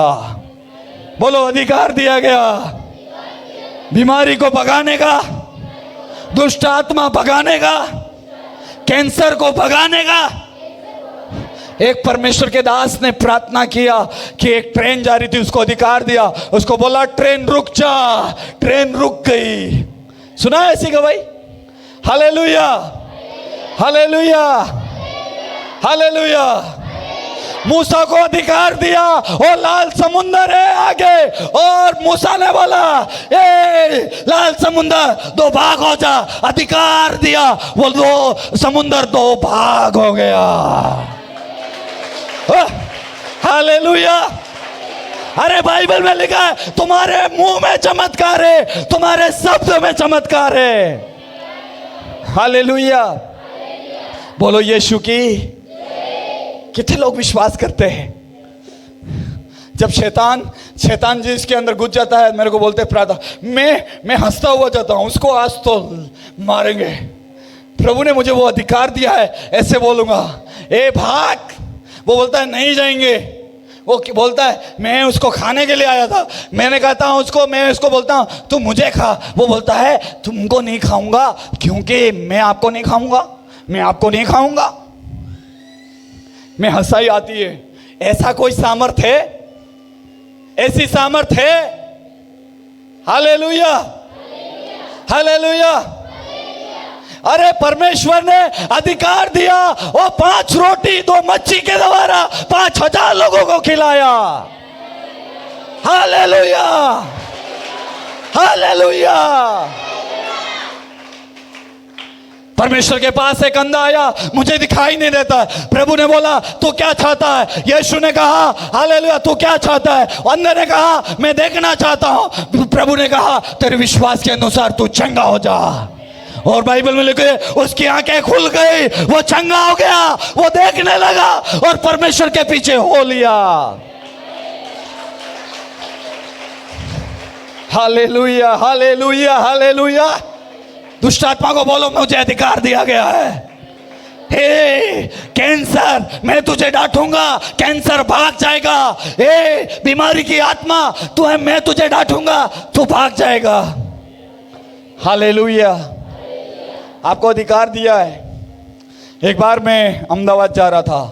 बोलो अधिकार दिया गया, बीमारी को भगाने का, दुष्ट आत्मा भगाने का, कैंसर को भगाने का। एक परमेश्वर के दास ने प्रार्थना किया कि एक ट्रेन जा रही थी, उसको अधिकार दिया, उसको बोला ट्रेन रुक जा। ट्रेन रुक गई। सुना है ऐसी गवाही? Hallelujah, hallelujah, hallelujah. मूसा को अधिकार दिया और लाल समुंदर है आगे, और मूसा ने बोला ए लाल समुंदर 2 भाग हो जा। अधिकार दिया, वो 2 समुंदर 2 भाग हो गया। हालेलुया। अरे बाइबल में लिखा है तुम्हारे मुंह में चमत्कार है, तुम्हारे शब्द में चमत्कार है। हालेलुया। बोलो यीशु की। कितने लोग विश्वास करते हैं? जब शैतान जिसके अंदर घुस जाता है, मेरे को बोलते प्रार्थना, मैं हंसता हुआ जाता हूं, उसको आज तो मारेंगे। प्रभु ने मुझे वो अधिकार दिया है, ऐसे बोलूंगा ए भाग। वो बोलता है नहीं जाएंगे। वो बोलता है मैं उसको खाने के लिए आया था। मैंने कहता हूं उसको, मैं उसको बोलता हूं तू मुझे खा। वो बोलता है तुमको नहीं खाऊंगा, क्योंकि मैं आपको नहीं खाऊंगा, मैं आपको नहीं खाऊंगा। में हंसाई आती है। ऐसा कोई सामर्थ्य है? ऐसी सामर्थ्य है? Hallelujah, hallelujah. अरे परमेश्वर ने अधिकार दिया, वो 5 रोटी 2 मच्छी के द्वारा 5000 लोगों को खिलाया। Hallelujah, hallelujah. परमेश्वर के पास एक अंधा आया, मुझे दिखाई नहीं देता। प्रभु ने बोला तू क्या चाहता है? यीशु ने कहा हालेलुया, तू क्या चाहता है? अंधे ने कहा मैं देखना चाहता हूं। प्रभु ने कहा तेरे विश्वास के अनुसार तू चंगा हो जा। और बाइबल में लिखे उसकी आंखें खुल गई, वो चंगा हो गया, वो देखने लगा और परमेश्वर के पीछे हो लिया। Hallelujah, hallelujah, hallelujah. दुष्ट आत्मा को बोलो मुझे अधिकार दिया गया है। हे कैंसर, मैं तुझे डांटूंगा, कैंसर भाग जाएगा। हे बीमारी की आत्मा, तू है, मैं तुझे डांटूंगा, तू भाग जाएगा। हालेलुया, आपको अधिकार दिया है। एक बार मैं अहमदाबाद जा रहा था,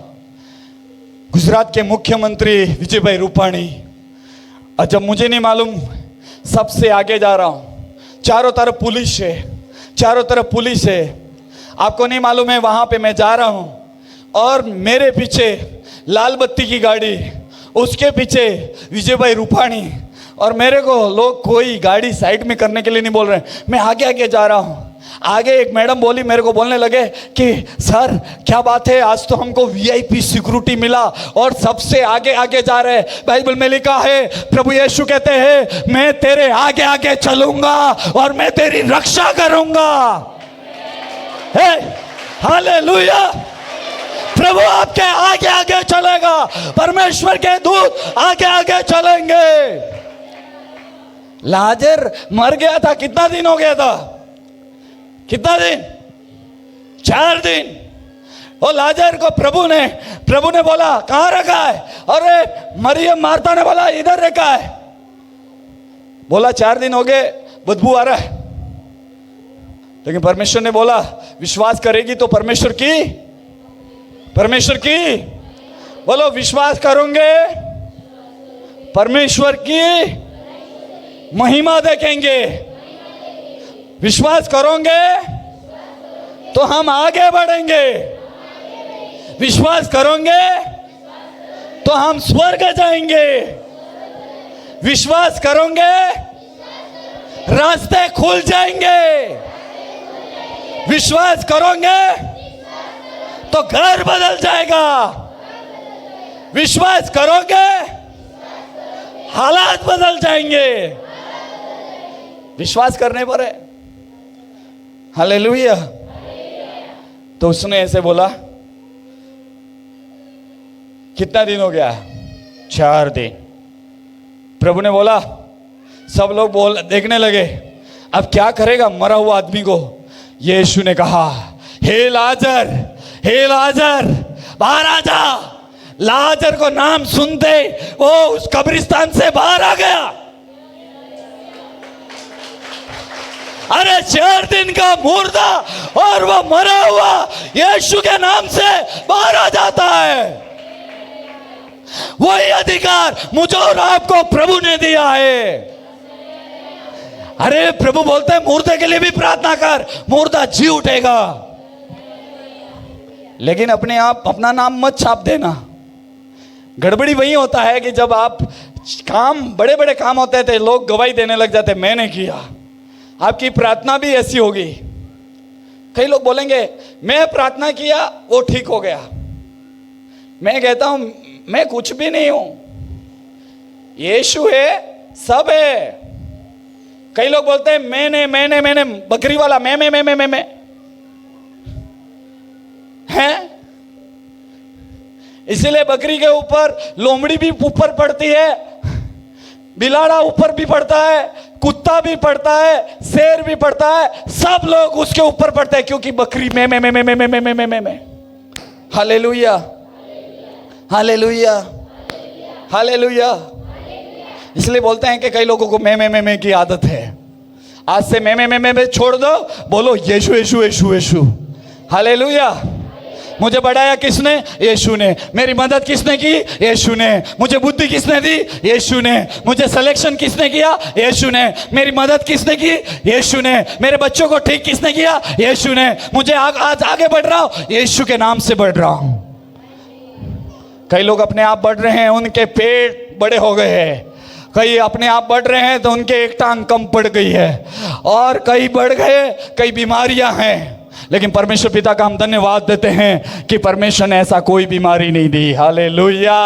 गुजरात के मुख्यमंत्री विजयभाई रूपाणी, और जब मुझे नहीं मालूम सबसे आगे जा रहा हूं, चारों तरफ पुलिस है, चारों तरफ पुलिस है। आपको नहीं मालूम है वहां पे मैं जा रहा हूं और मेरे पीछे लाल बत्ती की गाड़ी, उसके पीछे विजयभाई रूपाणी, और मेरे को लोग कोई गाड़ी साइड में करने के लिए नहीं बोल रहे। मैं आगे आगे जा रहा हूं। आगे एक मैडम बोली, मेरे को बोलने लगे कि सर क्या बात है, आज तो हमको वीआईपी सिक्योरिटी मिला और सबसे आगे आगे जा रहे। बाइबल में लिखा है, प्रभु यीशु कहते हैं मैं तेरे आगे आगे चलूंगा और मैं तेरी रक्षा करूंगा। हे हालेलुया, प्रभु आपके आगे आगे चलेगा, परमेश्वर के दूत आगे आगे चलेंगे। लाजर मर गया था, कितना दिन हो गया था? कितना दिन? 4 दिन। और लाजर को प्रभु ने बोला कहां रखा है? अरे मरियम मार्था ने बोला इधर रखा है। बोला 4 दिन हो गए, बदबू आ रहा है। लेकिन परमेश्वर ने बोला विश्वास करेगी तो परमेश्वर की बोलो विश्वास करोगे, परमेश्वर की महिमा देखेंगे। विश्वास करोगे तो हम आगे बढ़ेंगे। विश्वास करोगे तो हम स्वर्ग जाएंगे। विश्वास करोगे रास्ते खुल जाएंगे। विश्वास करोगे तो घर बदल जाएगा। विश्वास करोगे हालात बदल जाएंगे। विश्वास करने पर है। हालेलुया। तो उसने ऐसे बोला कितना दिन हो गया? 4 दिन। प्रभु ने बोला, सब लोग देखने लगे अब क्या करेगा मरा हुआ आदमी को। यीशु ने कहा हे लाजर बाहर आ जा। लाजर को नाम सुनते वो उस कब्रिस्तान से बाहर आ गया। अरे 4 दिन का मुर्दा और वो मरा हुआ यीशु के नाम से बाहर आ जाता है। वही अधिकार मुझे और आपको प्रभु ने दिया है। अरे प्रभु बोलते हैं मुर्दे के लिए भी प्रार्थना कर, मुर्दा जी उठेगा। लेकिन अपने आप अपना नाम मत छाप देना। गड़बड़ी वही होता है कि जब आप बड़े बड़े काम होते थे लोग गवाही देने लग जाते मैंने किया। आपकी प्रार्थना भी ऐसी होगी। कई लोग बोलेंगे मैं प्रार्थना किया वो ठीक हो गया। मैं कहता हूं मैं कुछ भी नहीं हूं, यीशु है, सब है। कई लोग बोलते हैं मैंने बकरी वाला मैं हैं। इसीलिए बकरी के ऊपर लोमड़ी भी ऊपर पड़ती है, बिलाड़ा ऊपर भी पड़ता है, कुत्ता भी पड़ता है, शेर भी पड़ता है, सब लोग उसके ऊपर पड़ते हैं क्योंकि बकरी मैं। Hallelujah, hallelujah, hallelujah. इसलिए बोलते हैं कि कई लोगों को मैं की आदत है। आज से मैं छोड़ दो, बोलो यीशु यीशु यीशु यीशु। हालेलुया। मुझे बढ़ाया किसने? यीशु ने। मेरी मदद किसने की? यीशु ने। मुझे बुद्धि किसने दी? यीशु ने। मुझे सिलेक्शन किसने किया? यीशु ने। मेरी मदद किसने की? यीशु ने। मेरे बच्चों को ठीक किसने किया? यीशु ने। मुझे आज आगे बढ़ रहा हूं, यीशु के नाम से बढ़ रहा हूं। कई लोग अपने आप बढ़ रहे हैं, उनके पेट बड़े हो गए हैं। कई अपने आप बढ़ रहे हैं तो उनके एक टांग कम पड़ गई है, और कई बढ़ गए, कई बीमारियां हैं। लेकिन परमेश्वर पिता का हम धन्यवाद देते हैं कि परमेश्वर ने ऐसा कोई बीमारी नहीं दी। Hallelujah,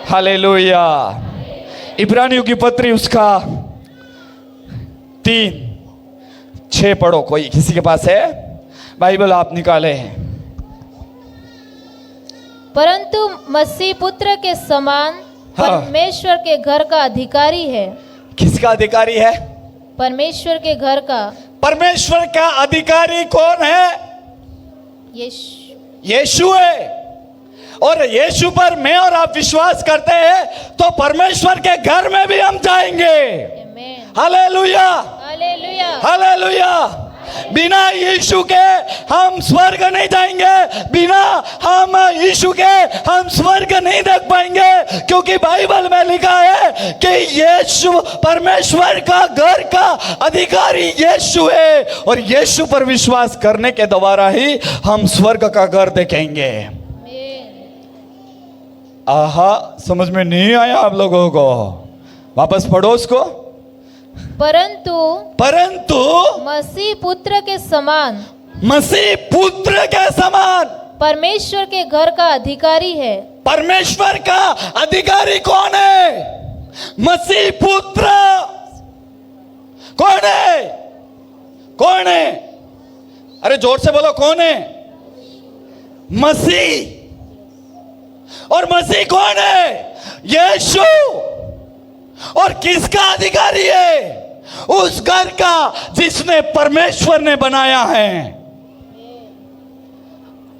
hallelujah. इब्रानियों की पत्री उसका 3:6 पढ़ो। कोई किसी के पास है बाइबल? आप निकाले हैं। परंतु मसीह पुत्र के समान परमेश्वर के घर का अधिकारी है। किसका अधिकारी है? परमेश्वर के घर का। परमेश्वर का अधिकारी कौन है? यीशु है। और यीशु पर मैं और आप विश्वास करते हैं तो परमेश्वर के घर में भी हम जाएंगे। Hallelujah, hallelujah, hallelujah. बिना यीशु के हम स्वर्ग नहीं जाएंगे, बिना हम यीशु के हम स्वर्ग नहीं देख पाएंगे, क्योंकि बाइबल में लिखा है कि यीशु परमेश्वर का घर का अधिकारी यीशु है, और यीशु पर विश्वास करने के द्वारा ही हम स्वर्ग का घर देखेंगे। आहा, समझ में नहीं आया आप लोगों को? वापस पढ़ो उसको। परंतु मसीह पुत्र के समान, मसीह पुत्र के समान परमेश्वर के घर का अधिकारी है। परमेश्वर का अधिकारी कौन है? मसीह पुत्र। कौन है? कौन है? अरे जोर से बोलो, कौन है? मसीह। और मसीह कौन है? यीशु। और किसका अधिकारी है? उस घर का जिसने परमेश्वर ने बनाया है।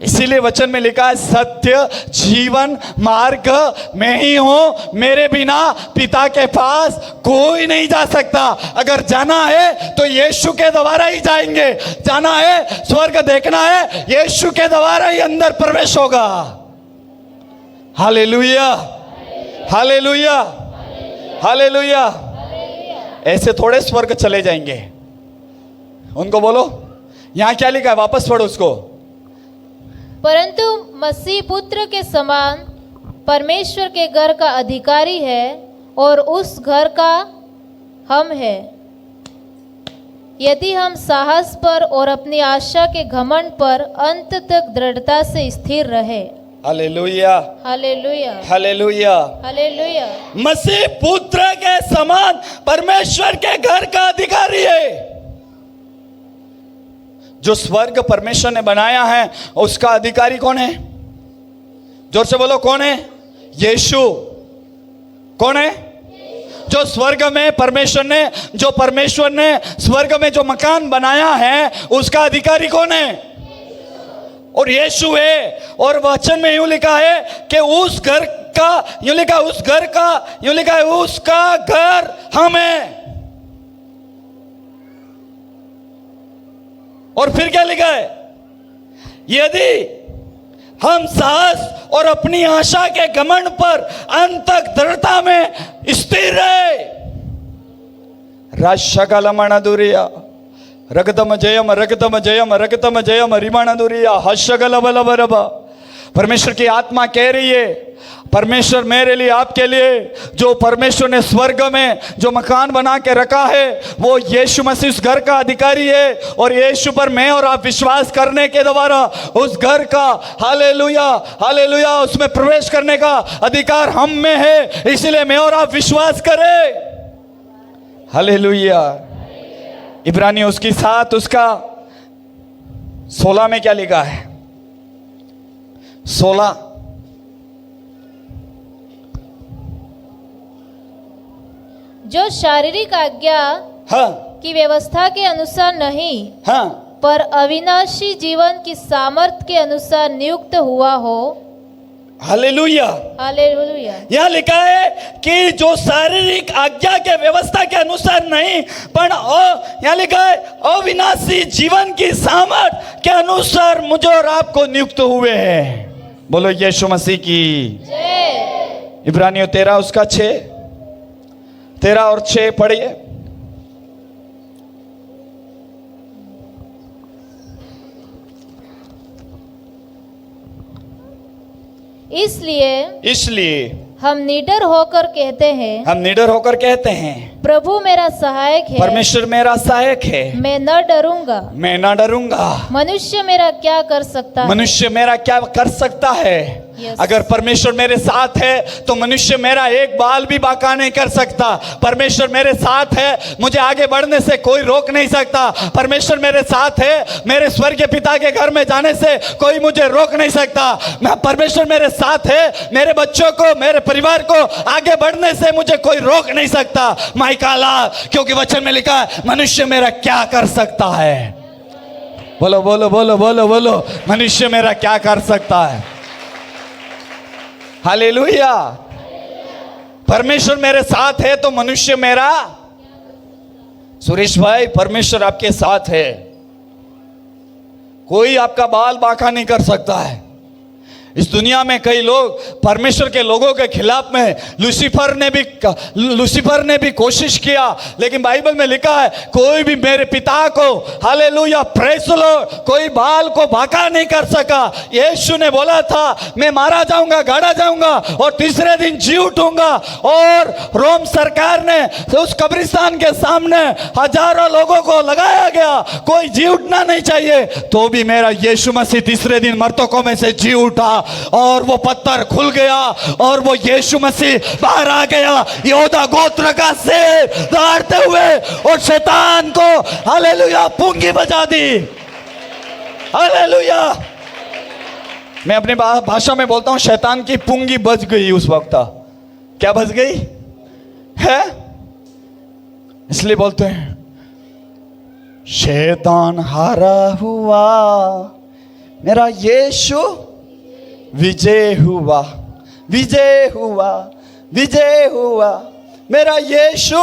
इसीलिए वचन में लिखा है, सत्य जीवन मार्ग मैं ही हूं, मेरे बिना पिता के पास कोई नहीं जा सकता। अगर जाना है तो यीशु के द्वारा ही जाएंगे। जाना है, स्वर्ग देखना है, यीशु के द्वारा ही अंदर प्रवेश होगा। Hallelujah, hallelujah, hallelujah. ऐसे थोड़े स्वर्ग चले जाएंगे। उनको बोलो, यहां क्या लिखा है? वापस पढ़ो उसको। परंतु मसीह पुत्र के समान परमेश्वर के घर का अधिकारी है, और उस घर का हम है, यदि हम साहस पर और अपनी आशा के घमंड पर अंत तक दृढ़ता से स्थिर रहे। Hallelujah, hallelujah, hallelujah, hallelujah. मसीह पुत्र के समान परमेश्वर के घर का अधिकारी है। जो स्वर्ग परमेश्वर ने बनाया है उसका अधिकारी कौन है? जोर से बोलो, कौन है? यीशु। कौन है? जो स्वर्ग में परमेश्वर ने स्वर्ग में जो मकान बनाया है उसका अधिकारी कौन है? और यीशु है। और वचन में यूं लिखा है कि उस घर का, यूं लिखा उस घर का, यूं लिखा है उसका घर हम है। और फिर क्या लिखा है? यदि हम साहस और अपनी आशा के घमंड पर अंत तक दृढ़ता में स्थिर रहे। राशकलमण दुरिया रगतम जयम रगतम जयम रगतम जयम रिमण दुरिया हर्षगलबलबरब। परमेश्वर की आत्मा कह रही है, परमेश्वर मेरे लिए, आपके लिए, जो परमेश्वर ने स्वर्ग में जो मकान बना के रखा है वो यीशु मसीह उस घर का अधिकारी है। और यीशु पर मैं और आप विश्वास करने के द्वारा उस घर का, हालेलुया, हालेलुया, उसमें प्रवेश करने का अधिकार हम में है। इसलिए मैं और आप विश्वास करें। हालेलुया। इब्रानियों उसकी 7 उसका 16 में क्या लिखा है? 16 जो शारीरिक आज्ञा की व्यवस्था के अनुसार नहीं, पर अविनाशी जीवन की सामर्थ के अनुसार नियुक्त हुआ हो। हालेलुया। हालेलुया। यहाँ लिखा है कि जो शारीरिक आज्ञा के व्यवस्था के अनुसार नहीं, पर यहाँ लिखा है अविनाशी जीवन की सामर्थ के अनुसार मुझे और आपको नियुक्त हुए हैं। बोलो यीशु मसीह की जय। इब्रानियों 13 उसका 6, 13 और 6 पढ़िए। इसलिए हम निडर होकर कहते हैं, प्रभु मेरा सहायक है, परमेश्वर मेरा सहायक है, मैं न डरूंगा। मनुष्य मेरा क्या कर सकता है? अगर परमेश्वर मेरे साथ है तो मनुष्य मेरा एक बाल भी बांका नहीं कर सकता। परमेश्वर मेरे साथ है, मुझे आगे बढ़ने से कोई रोक नहीं सकता। परमेश्वर मेरे साथ है, मेरे स्वर्गीय पिता के घर में जाने से कोई मुझे रोक नहीं सकता। परमेश्वर मेरे साथ है, मेरे बच्चों को, मेरे परिवार को आगे बढ़ने से मुझे कोई रोक नहीं सकता। माइकाला, क्योंकि वचन में लिखा है मनुष्य मेरा क्या कर सकता है? बोलो बोलो बोलो बोलो बोलो, मनुष्य मेरा क्या कर सकता है? हालेलुया। परमेश्वर मेरे साथ है तो मनुष्य मेरा। सुरेश भाई, परमेश्वर आपके साथ है, कोई आपका बाल बांका नहीं कर सकता है। इस दुनिया में कई लोग परमेश्वर के लोगों के खिलाफ में, लूसीफर ने भी कोशिश किया, लेकिन बाइबल में लिखा है कोई भी मेरे पिता को, हालेलुया, प्रेज़ द लॉर्ड, कोई बाल को बांका नहीं कर सका। यीशु ने बोला था मैं मारा जाऊंगा, गाड़ा जाऊंगा और तीसरे दिन जी उठूंगा। और रोम सरकार ने उस कब्रिस्तान के सामने हजारों लोगों को लगाया गया, कोई जी उठना नहीं चाहिए, तो भी मेरा यीशु मसीह तीसरे दिन मर्तकों में से जी उठा और वो पत्थर खुल गया और वो यीशु मसीह बाहर आ गया, यहूदा गोत्र का शेर दौड़ते हुए, और शैतान को हालेलुया पुंगी बजा दी। हालेलुया। मैं अपनी भाषा में बोलता हूं, शैतान की पुंगी बज गई उस वक्त। क्या बज गई है? इसलिए बोलते हैं शैतान हारा हुआ, मेरा यीशु विजय हुआ, विजय हुआ, विजय हुआ, मेरा यीशु।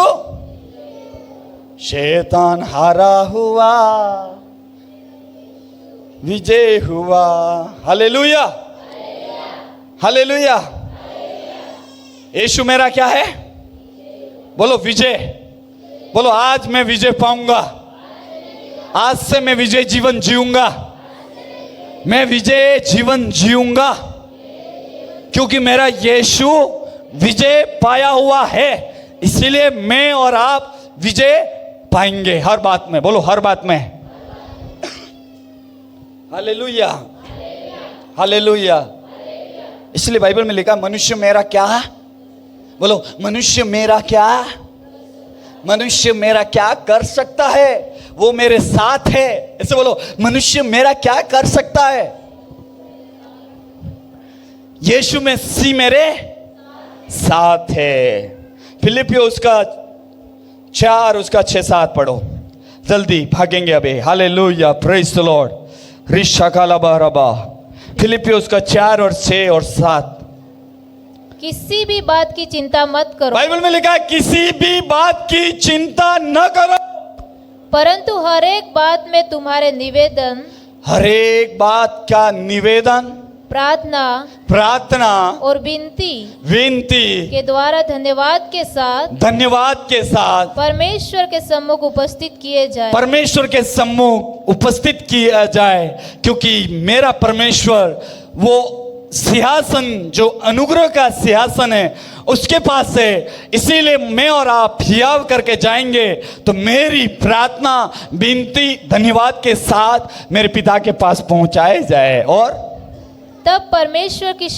शैतान हारा हुआ, विजय हुआ। Hallelujah, hallelujah. यीशु मेरा क्या है? बोलो विजय। बोलो आज मैं विजय पाऊंगा, आज से मैं विजय जीवन जीऊंगा, मैं विजय जीवन जीऊंगा, क्योंकि मेरा यीशु विजय पाया हुआ है। इसीलिए मैं और आप विजय पाएंगे हर बात में। बोलो हर बात में। Hallelujah, hallelujah. इसलिए बाइबल में लिखा मनुष्य मेरा क्या? बोलो मनुष्य मेरा क्या? मनुष्य मेरा क्या कर सकता है? वो मेरे साथ है। ऐसे बोलो मनुष्य मेरा क्या कर सकता है? यीशु मसीह मेरे साथ है। फिलिपियों उसका 4 उसका 6-7 पढ़ो, जल्दी भागेंगे अभी। Hallelujah, praise the lord. रिशाकालाबाराबा, फिलिपियों उसका 4 और 6 और 7। किसी भी बात की चिंता मत करो। बाइबल में लिखा है किसी भी बात की चिंता न करो, परंतु हर एक बात में तुम्हारे निवेदन, हर एक बात का निवेदन, प्रार्थना और विनती के द्वारा धन्यवाद के साथ परमेश्वर के सम्मुख उपस्थित किया जाए, क्योंकि मेरा परमेश्वर वो सिंहासन जो अनुग्रह का सिंहासन है उसके पास है। इसीलिए मैं और आप हियाव करके जाएंगे तो मेरी प्रार्थना, विनती, धन्यवाद के साथ मेरे पिता के पास पहुंचाए जाए, और तब परमेश्वर की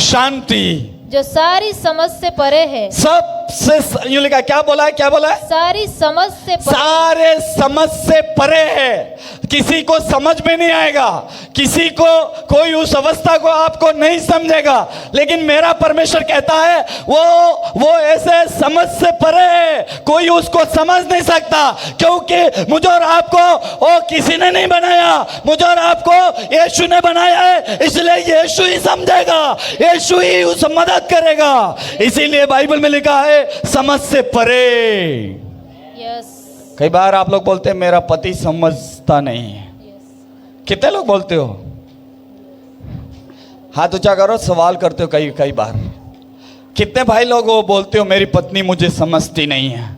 शांति जो सारी समझ से परे है, सब सबसे यूं लिखा, क्या बोला है, क्या बोला है? सारी समझ से परे। सारे समझ से परे है। किसी को समझ में नहीं आएगा, किसी को कोई उस अवस्था को आपको नहीं समझेगा, लेकिन मेरा परमेश्वर कहता है वो ऐसे समझ से परे है, कोई उसको समझ नहीं सकता, क्योंकि मुझे और आपको वो किसी ने नहीं बनाया, मुझे और आपको यीशु ने बनाया है, इसलिए यीशु ही समझेगा, यीशु ही उस मदद करेगा। इसीलिए बाइबल में लिखा है समझ से परे। यस कई बार आप लोग बोलते हैं मेरा पति समझता नहीं है। यस कितने लोग बोलते हो? हाथ ऊंचा करो, सवाल करते हो कई बार। कितने भाई लोग वो बोलते हो मेरी पत्नी मुझे समझती नहीं है?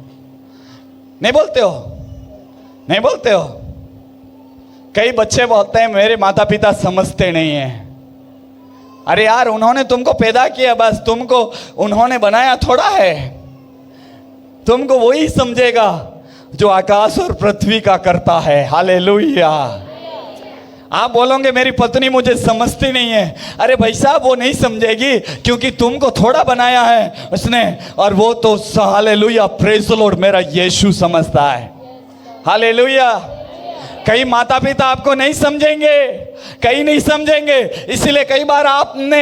नहीं बोलते हो? नहीं बोलते हो? कई बच्चे बोलते हैं मेरे माता पिता समझते नहीं है। अरे यार, उन्होंने तुमको पैदा किया, बस तुमको उन्होंने बनाया थोड़ा है। तुमको वही समझेगा जो आकाश और पृथ्वी का करता है। हालेलुया। आप बोलोगे मेरी पत्नी मुझे समझती नहीं है, अरे भाई साहब वो नहीं समझेगी, क्योंकि तुमको थोड़ा बनाया है उसने, और वो तो हालेलुया, प्रेज द लॉर्ड, मेरा यीशु समझता है। हालेलुया। कई माता पिता आपको नहीं समझेंगे, कई नहीं समझेंगे, इसीलिए कई बार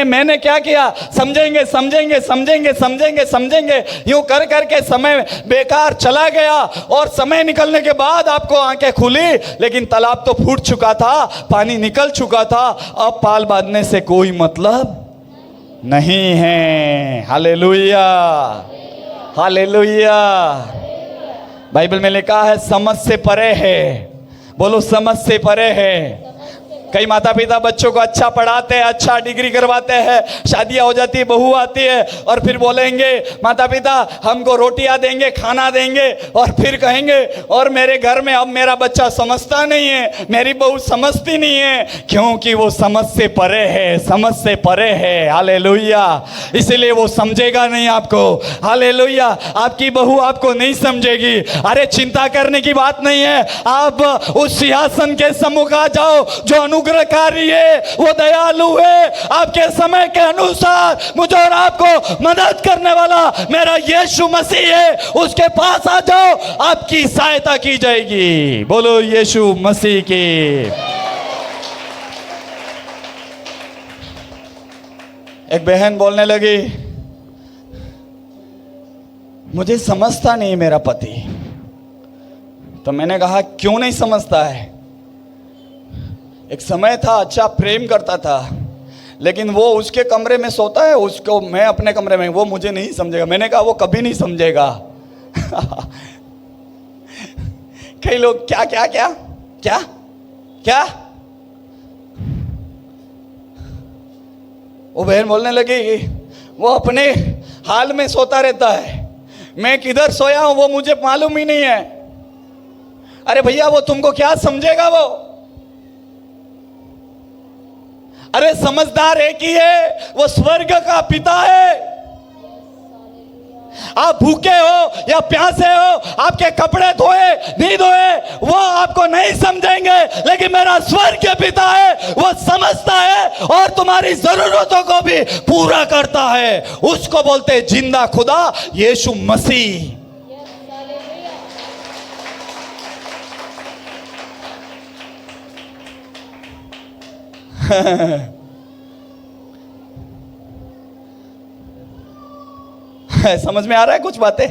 मैंने क्या किया, समझेंगे समझेंगे समझेंगे समझेंगे समझेंगे, यूं कर करके समय बेकार चला गया, और समय निकलने के बाद आपको आंखें खुली, लेकिन तालाब तो फूट चुका था, पानी निकल चुका था, अब पाल बांधने से कोई मतलब नहीं है। Hallelujah, hallelujah. बाइबल में लिखा है समझ से परे है। बोलो समझ से परे है। कई माता पिता बच्चों को अच्छा पढ़ाते हैं, अच्छा डिग्री करवाते हैं, शादियां हो जाती है, बहू आती है, और फिर बोलेंगे माता पिता हमको रोटियां देंगे, खाना देंगे, और फिर कहेंगे और मेरे घर में अब मेरा बच्चा समझता नहीं है, मेरी बहू समझती नहीं है, क्योंकि वो समझ से परे है, समझ से परे है। हालेलुया। इसीलिए वो समझेगा नहीं आपको। हालेलुया। आपकी बहू आपको नहीं समझेगी। अरे चिंता करने की बात नहीं है, आप उस सिंहासन के सम्मुख आ जाओ जो अनुग्रहकारी है, वो दयालु है, आपके समय के अनुसार मुझे और आपको मदद करने वाला मेरा यीशु मसीह है, उसके पास आ जाओ, आपकी सहायता की जाएगी। बोलो यीशु मसीह की। एक बहन बोलने लगी मुझे समझता नहीं मेरा पति। तो मैंने कहा क्यों नहीं समझता है? एक समय था अच्छा प्रेम करता था, लेकिन वो उसके कमरे में सोता है, उसको मैं अपने कमरे में, वो मुझे नहीं समझेगा। मैंने कहा वो कभी नहीं समझेगा। कई लोग क्या क्या क्या क्या क्या, वो बहन बोलने लगी वो अपने हाल में सोता रहता है, मैं किधर सोया हूं वो मुझे मालूम ही नहीं है। अरे भैया वो तुमको क्या समझेगा वो? अरे समझदार एक ही है, वो स्वर्ग का पिता है। आप भूखे हो या प्यासे हो, आपके कपड़े धोए नहीं धोए, वो आपको नहीं समझेंगे, लेकिन मेरा स्वर्ग के पिता है, वो समझता है और तुम्हारी जरूरतों को भी पूरा करता है। उसको बोलते हैं जिंदा खुदा यीशु मसीह। समझ में आ रहा है कुछ बातें?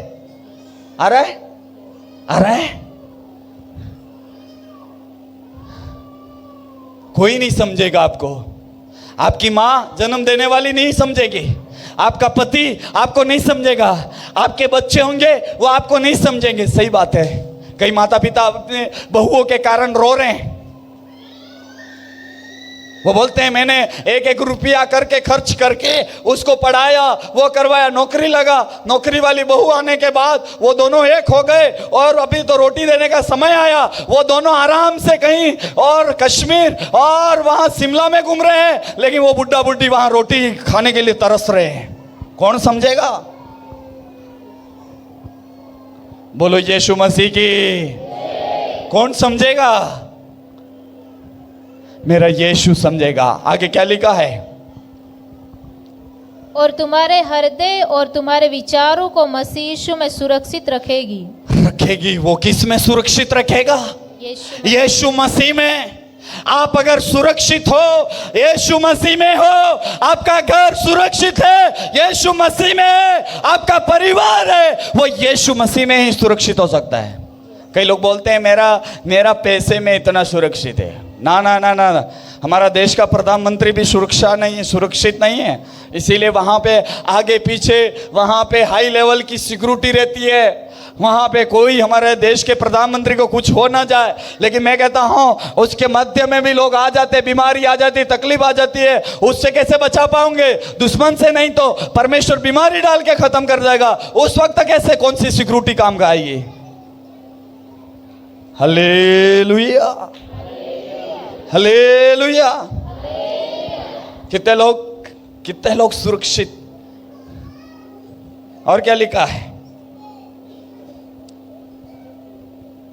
आ रहा है? आ रहा है? कोई नहीं समझेगा आपको। आपकी मां जन्म देने वाली नहीं समझेगी, आपका पति आपको नहीं समझेगा, आपके बच्चे होंगे वो आपको नहीं समझेंगे। सही बात है। कई माता पिता अपने बहुओं के कारण रो रहे हैं। वो बोलते हैं मैंने एक एक रुपया करके खर्च करके उसको पढ़ाया, वो करवाया, नौकरी लगा, नौकरी वाली बहू आने के बाद वो दोनों एक हो गए, और अभी तो रोटी देने का समय आया, वो दोनों आराम से कहीं और कश्मीर और वहां शिमला में घूम रहे हैं, लेकिन वो बुड्ढा बुड्ढी वहां रोटी खाने के लिए तरस रहे हैं। कौन समझेगा? बोलो यीशु मसीह की। कौन समझेगा? मेरा यीशु समझेगा। आगे क्या लिखा है? और तुम्हारे हृदय और तुम्हारे विचारों को मसीह यीशु में सुरक्षित रखेगी। रखेगी। वो किस में सुरक्षित रखेगा? यीशु यीशु मसीह में। आप अगर सुरक्षित हो, यीशु मसीह में हो, आपका घर सुरक्षित है, यीशु मसीह में आपका परिवार है, वो यीशु मसीह में ही सुरक्षित हो सकता है। कई लोग बोलते हैं मेरा पैसे में इतना सुरक्षित है। ना ना ना ना, हमारा देश का प्रधानमंत्री भी सुरक्षित नहीं है। इसीलिए वहाँ पे आगे पीछे वहाँ पे हाई लेवल की सिक्योरिटी रहती है। वहाँ पे कोई हमारे देश के प्रधानमंत्री को कुछ हो ना जाए। लेकिन मैं कहता हूँ उसके मध्य में भी लोग आ जाते, बीमारी आ जाती, तकलीफ आ जाती है, उससे कैसे बचा पाओगे? दुश्मन से नहीं तो परमेश्वर बीमारी डाल के खत्म कर जाएगा। उस वक्त कैसे कौन सी सिक्योरिटी काम का आएगी? Hallelujah, hallelujah. कितने लोग सुरक्षित। और क्या लिखा है?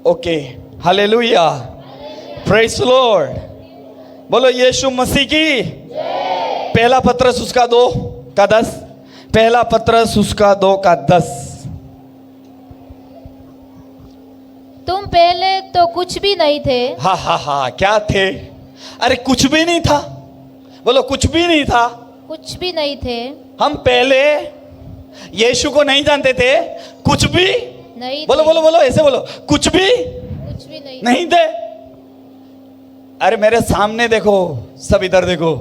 Okay, hallelujah, praise Lord. बोलो यीशु मसीह की। पहला पत्रस उसका 2:10। पहला पत्रस उसका 2:10। तुम पहले तो कुछ भी नहीं थे। हा, क्या थे? अरे कुछ भी नहीं था। बोलो कुछ भी नहीं था। कुछ भी नहीं थे। हम पहले यीशु को नहीं जानते थे, कुछ भी नहीं बोलो थे। बोलो बोलो, ऐसे बोलो, कुछ भी नहीं थे। अरे मेरे सामने देखो, सब इधर देखो।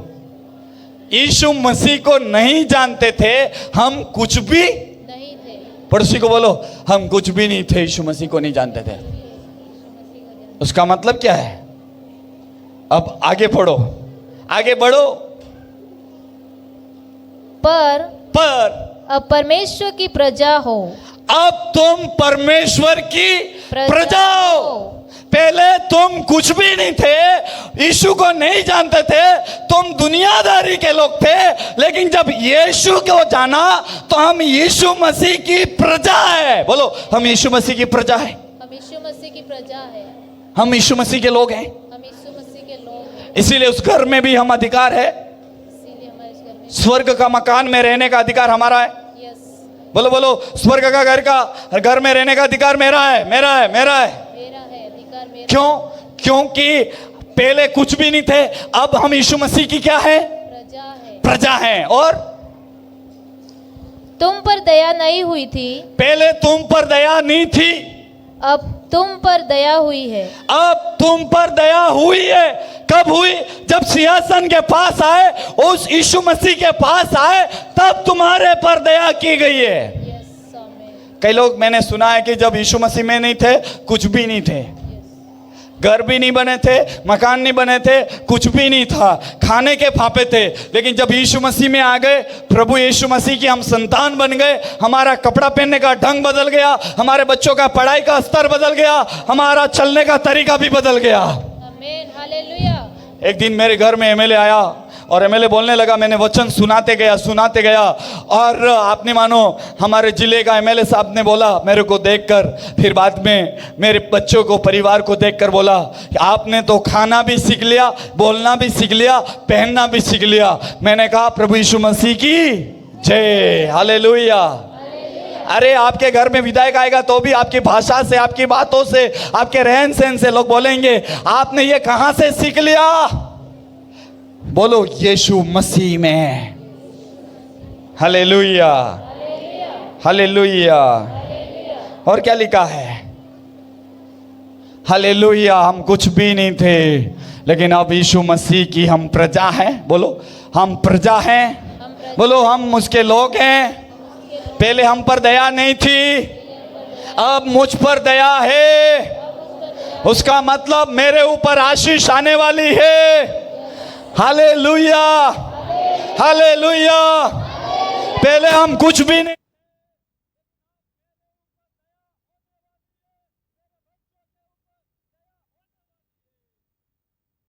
यीशु मसीह को नहीं जानते थे, हम कुछ भी नहीं थे। पड़ोसी को बोलो, हम कुछ भी नहीं थे, यीशु मसीह को नहीं जानते थे। उसका मतलब क्या है? अब आगे पढ़ो, आगे बढ़ो। पर अब परमेश्वर की प्रजा हो। अब तुम परमेश्वर की प्रजा हो। पहले तुम कुछ भी नहीं थे, यीशु को नहीं जानते थे, तुम दुनियादारी के लोग थे। लेकिन जब यीशु को जाना तो हम यीशु मसीह की प्रजा है। बोलो, हम यीशु मसीह की प्रजा है। हम यीशु मसीह की प्रजा है। हम यीशु मसीह के लोग हैं। हम यीशु मसीह के लोग हैं। इसीलिए उस घर में भी हम अधिकार है। इसीलिए हमारे इस घर में स्वर्ग का मकान में रहने का अधिकार हमारा है। यस, बोलो बोलो, स्वर्ग का घर में रहने का अधिकार मेरा है, मेरा है, मेरा है। मेरा है, अधिकार मेरा। क्यों? क्योंकि पहले कुछ भी नहीं थे, अब हम यीशु मसीह की क्या है? प्रजा है। प्रजा हैं। और तुम पर दया नहीं हुई थी, पहले तुम पर दया नहीं थी, अब तुम पर दया हुई है। अब तुम पर दया हुई है। कब हुई? जब सिंहासन के पास आए, उस यीशु मसीह के पास आए, तब तुम्हारे पर दया की गई है। यस, आमीन। कई लोग मैंने सुना है कि जब यीशु मसीह में नहीं थे, कुछ भी नहीं थे, घर भी नहीं बने थे, मकान नहीं बने थे, कुछ भी नहीं था, खाने के फापे थे। लेकिन जब यीशु मसीह में आ गए, प्रभु यीशु मसीह की हम संतान बन गए, हमारा कपड़ा पहनने का ढंग बदल गया, हमारे बच्चों का पढ़ाई का स्तर बदल गया, हमारा चलने का तरीका भी बदल गया। आमीन, हालेलुया। एक दिन मेरे घर में एमएलए आया और एमएलए बोलने लगा। मैंने वचन सुनाते गया और आपने मानो हमारे जिले का एमएलए साहब ने बोला मेरे को देखकर, फिर बाद में मेरे बच्चों को, परिवार को देखकर बोला कि आपने तो खाना भी सीख लिया, बोलना भी सीख लिया, पहनना भी सीख लिया। मैंने कहा प्रभु यीशु मसीह की जय, हालेलुया। अरे आपके घर में विधायक आएगा तो भी आपकी भाषा से, आपकी बातों से, आपके रहन सहन से लोग बोलेंगे आपने ये कहां से सीख लिया? बोलो यीशु मसीह में। Hallelujah, hallelujah. और क्या लिखा है? हालेलुया। हम कुछ भी नहीं थे, लेकिन अब यीशु मसीह की हम प्रजा हैं। बोलो, हम प्रजा हैं। बोलो, हम उसके लोग हैं। पहले हम पर दया नहीं थी, अब मुझ पर दया है। उसका मतलब मेरे ऊपर आशीष आने वाली है। Hallelujah, hallelujah. पहले हम कुछ भी नहीं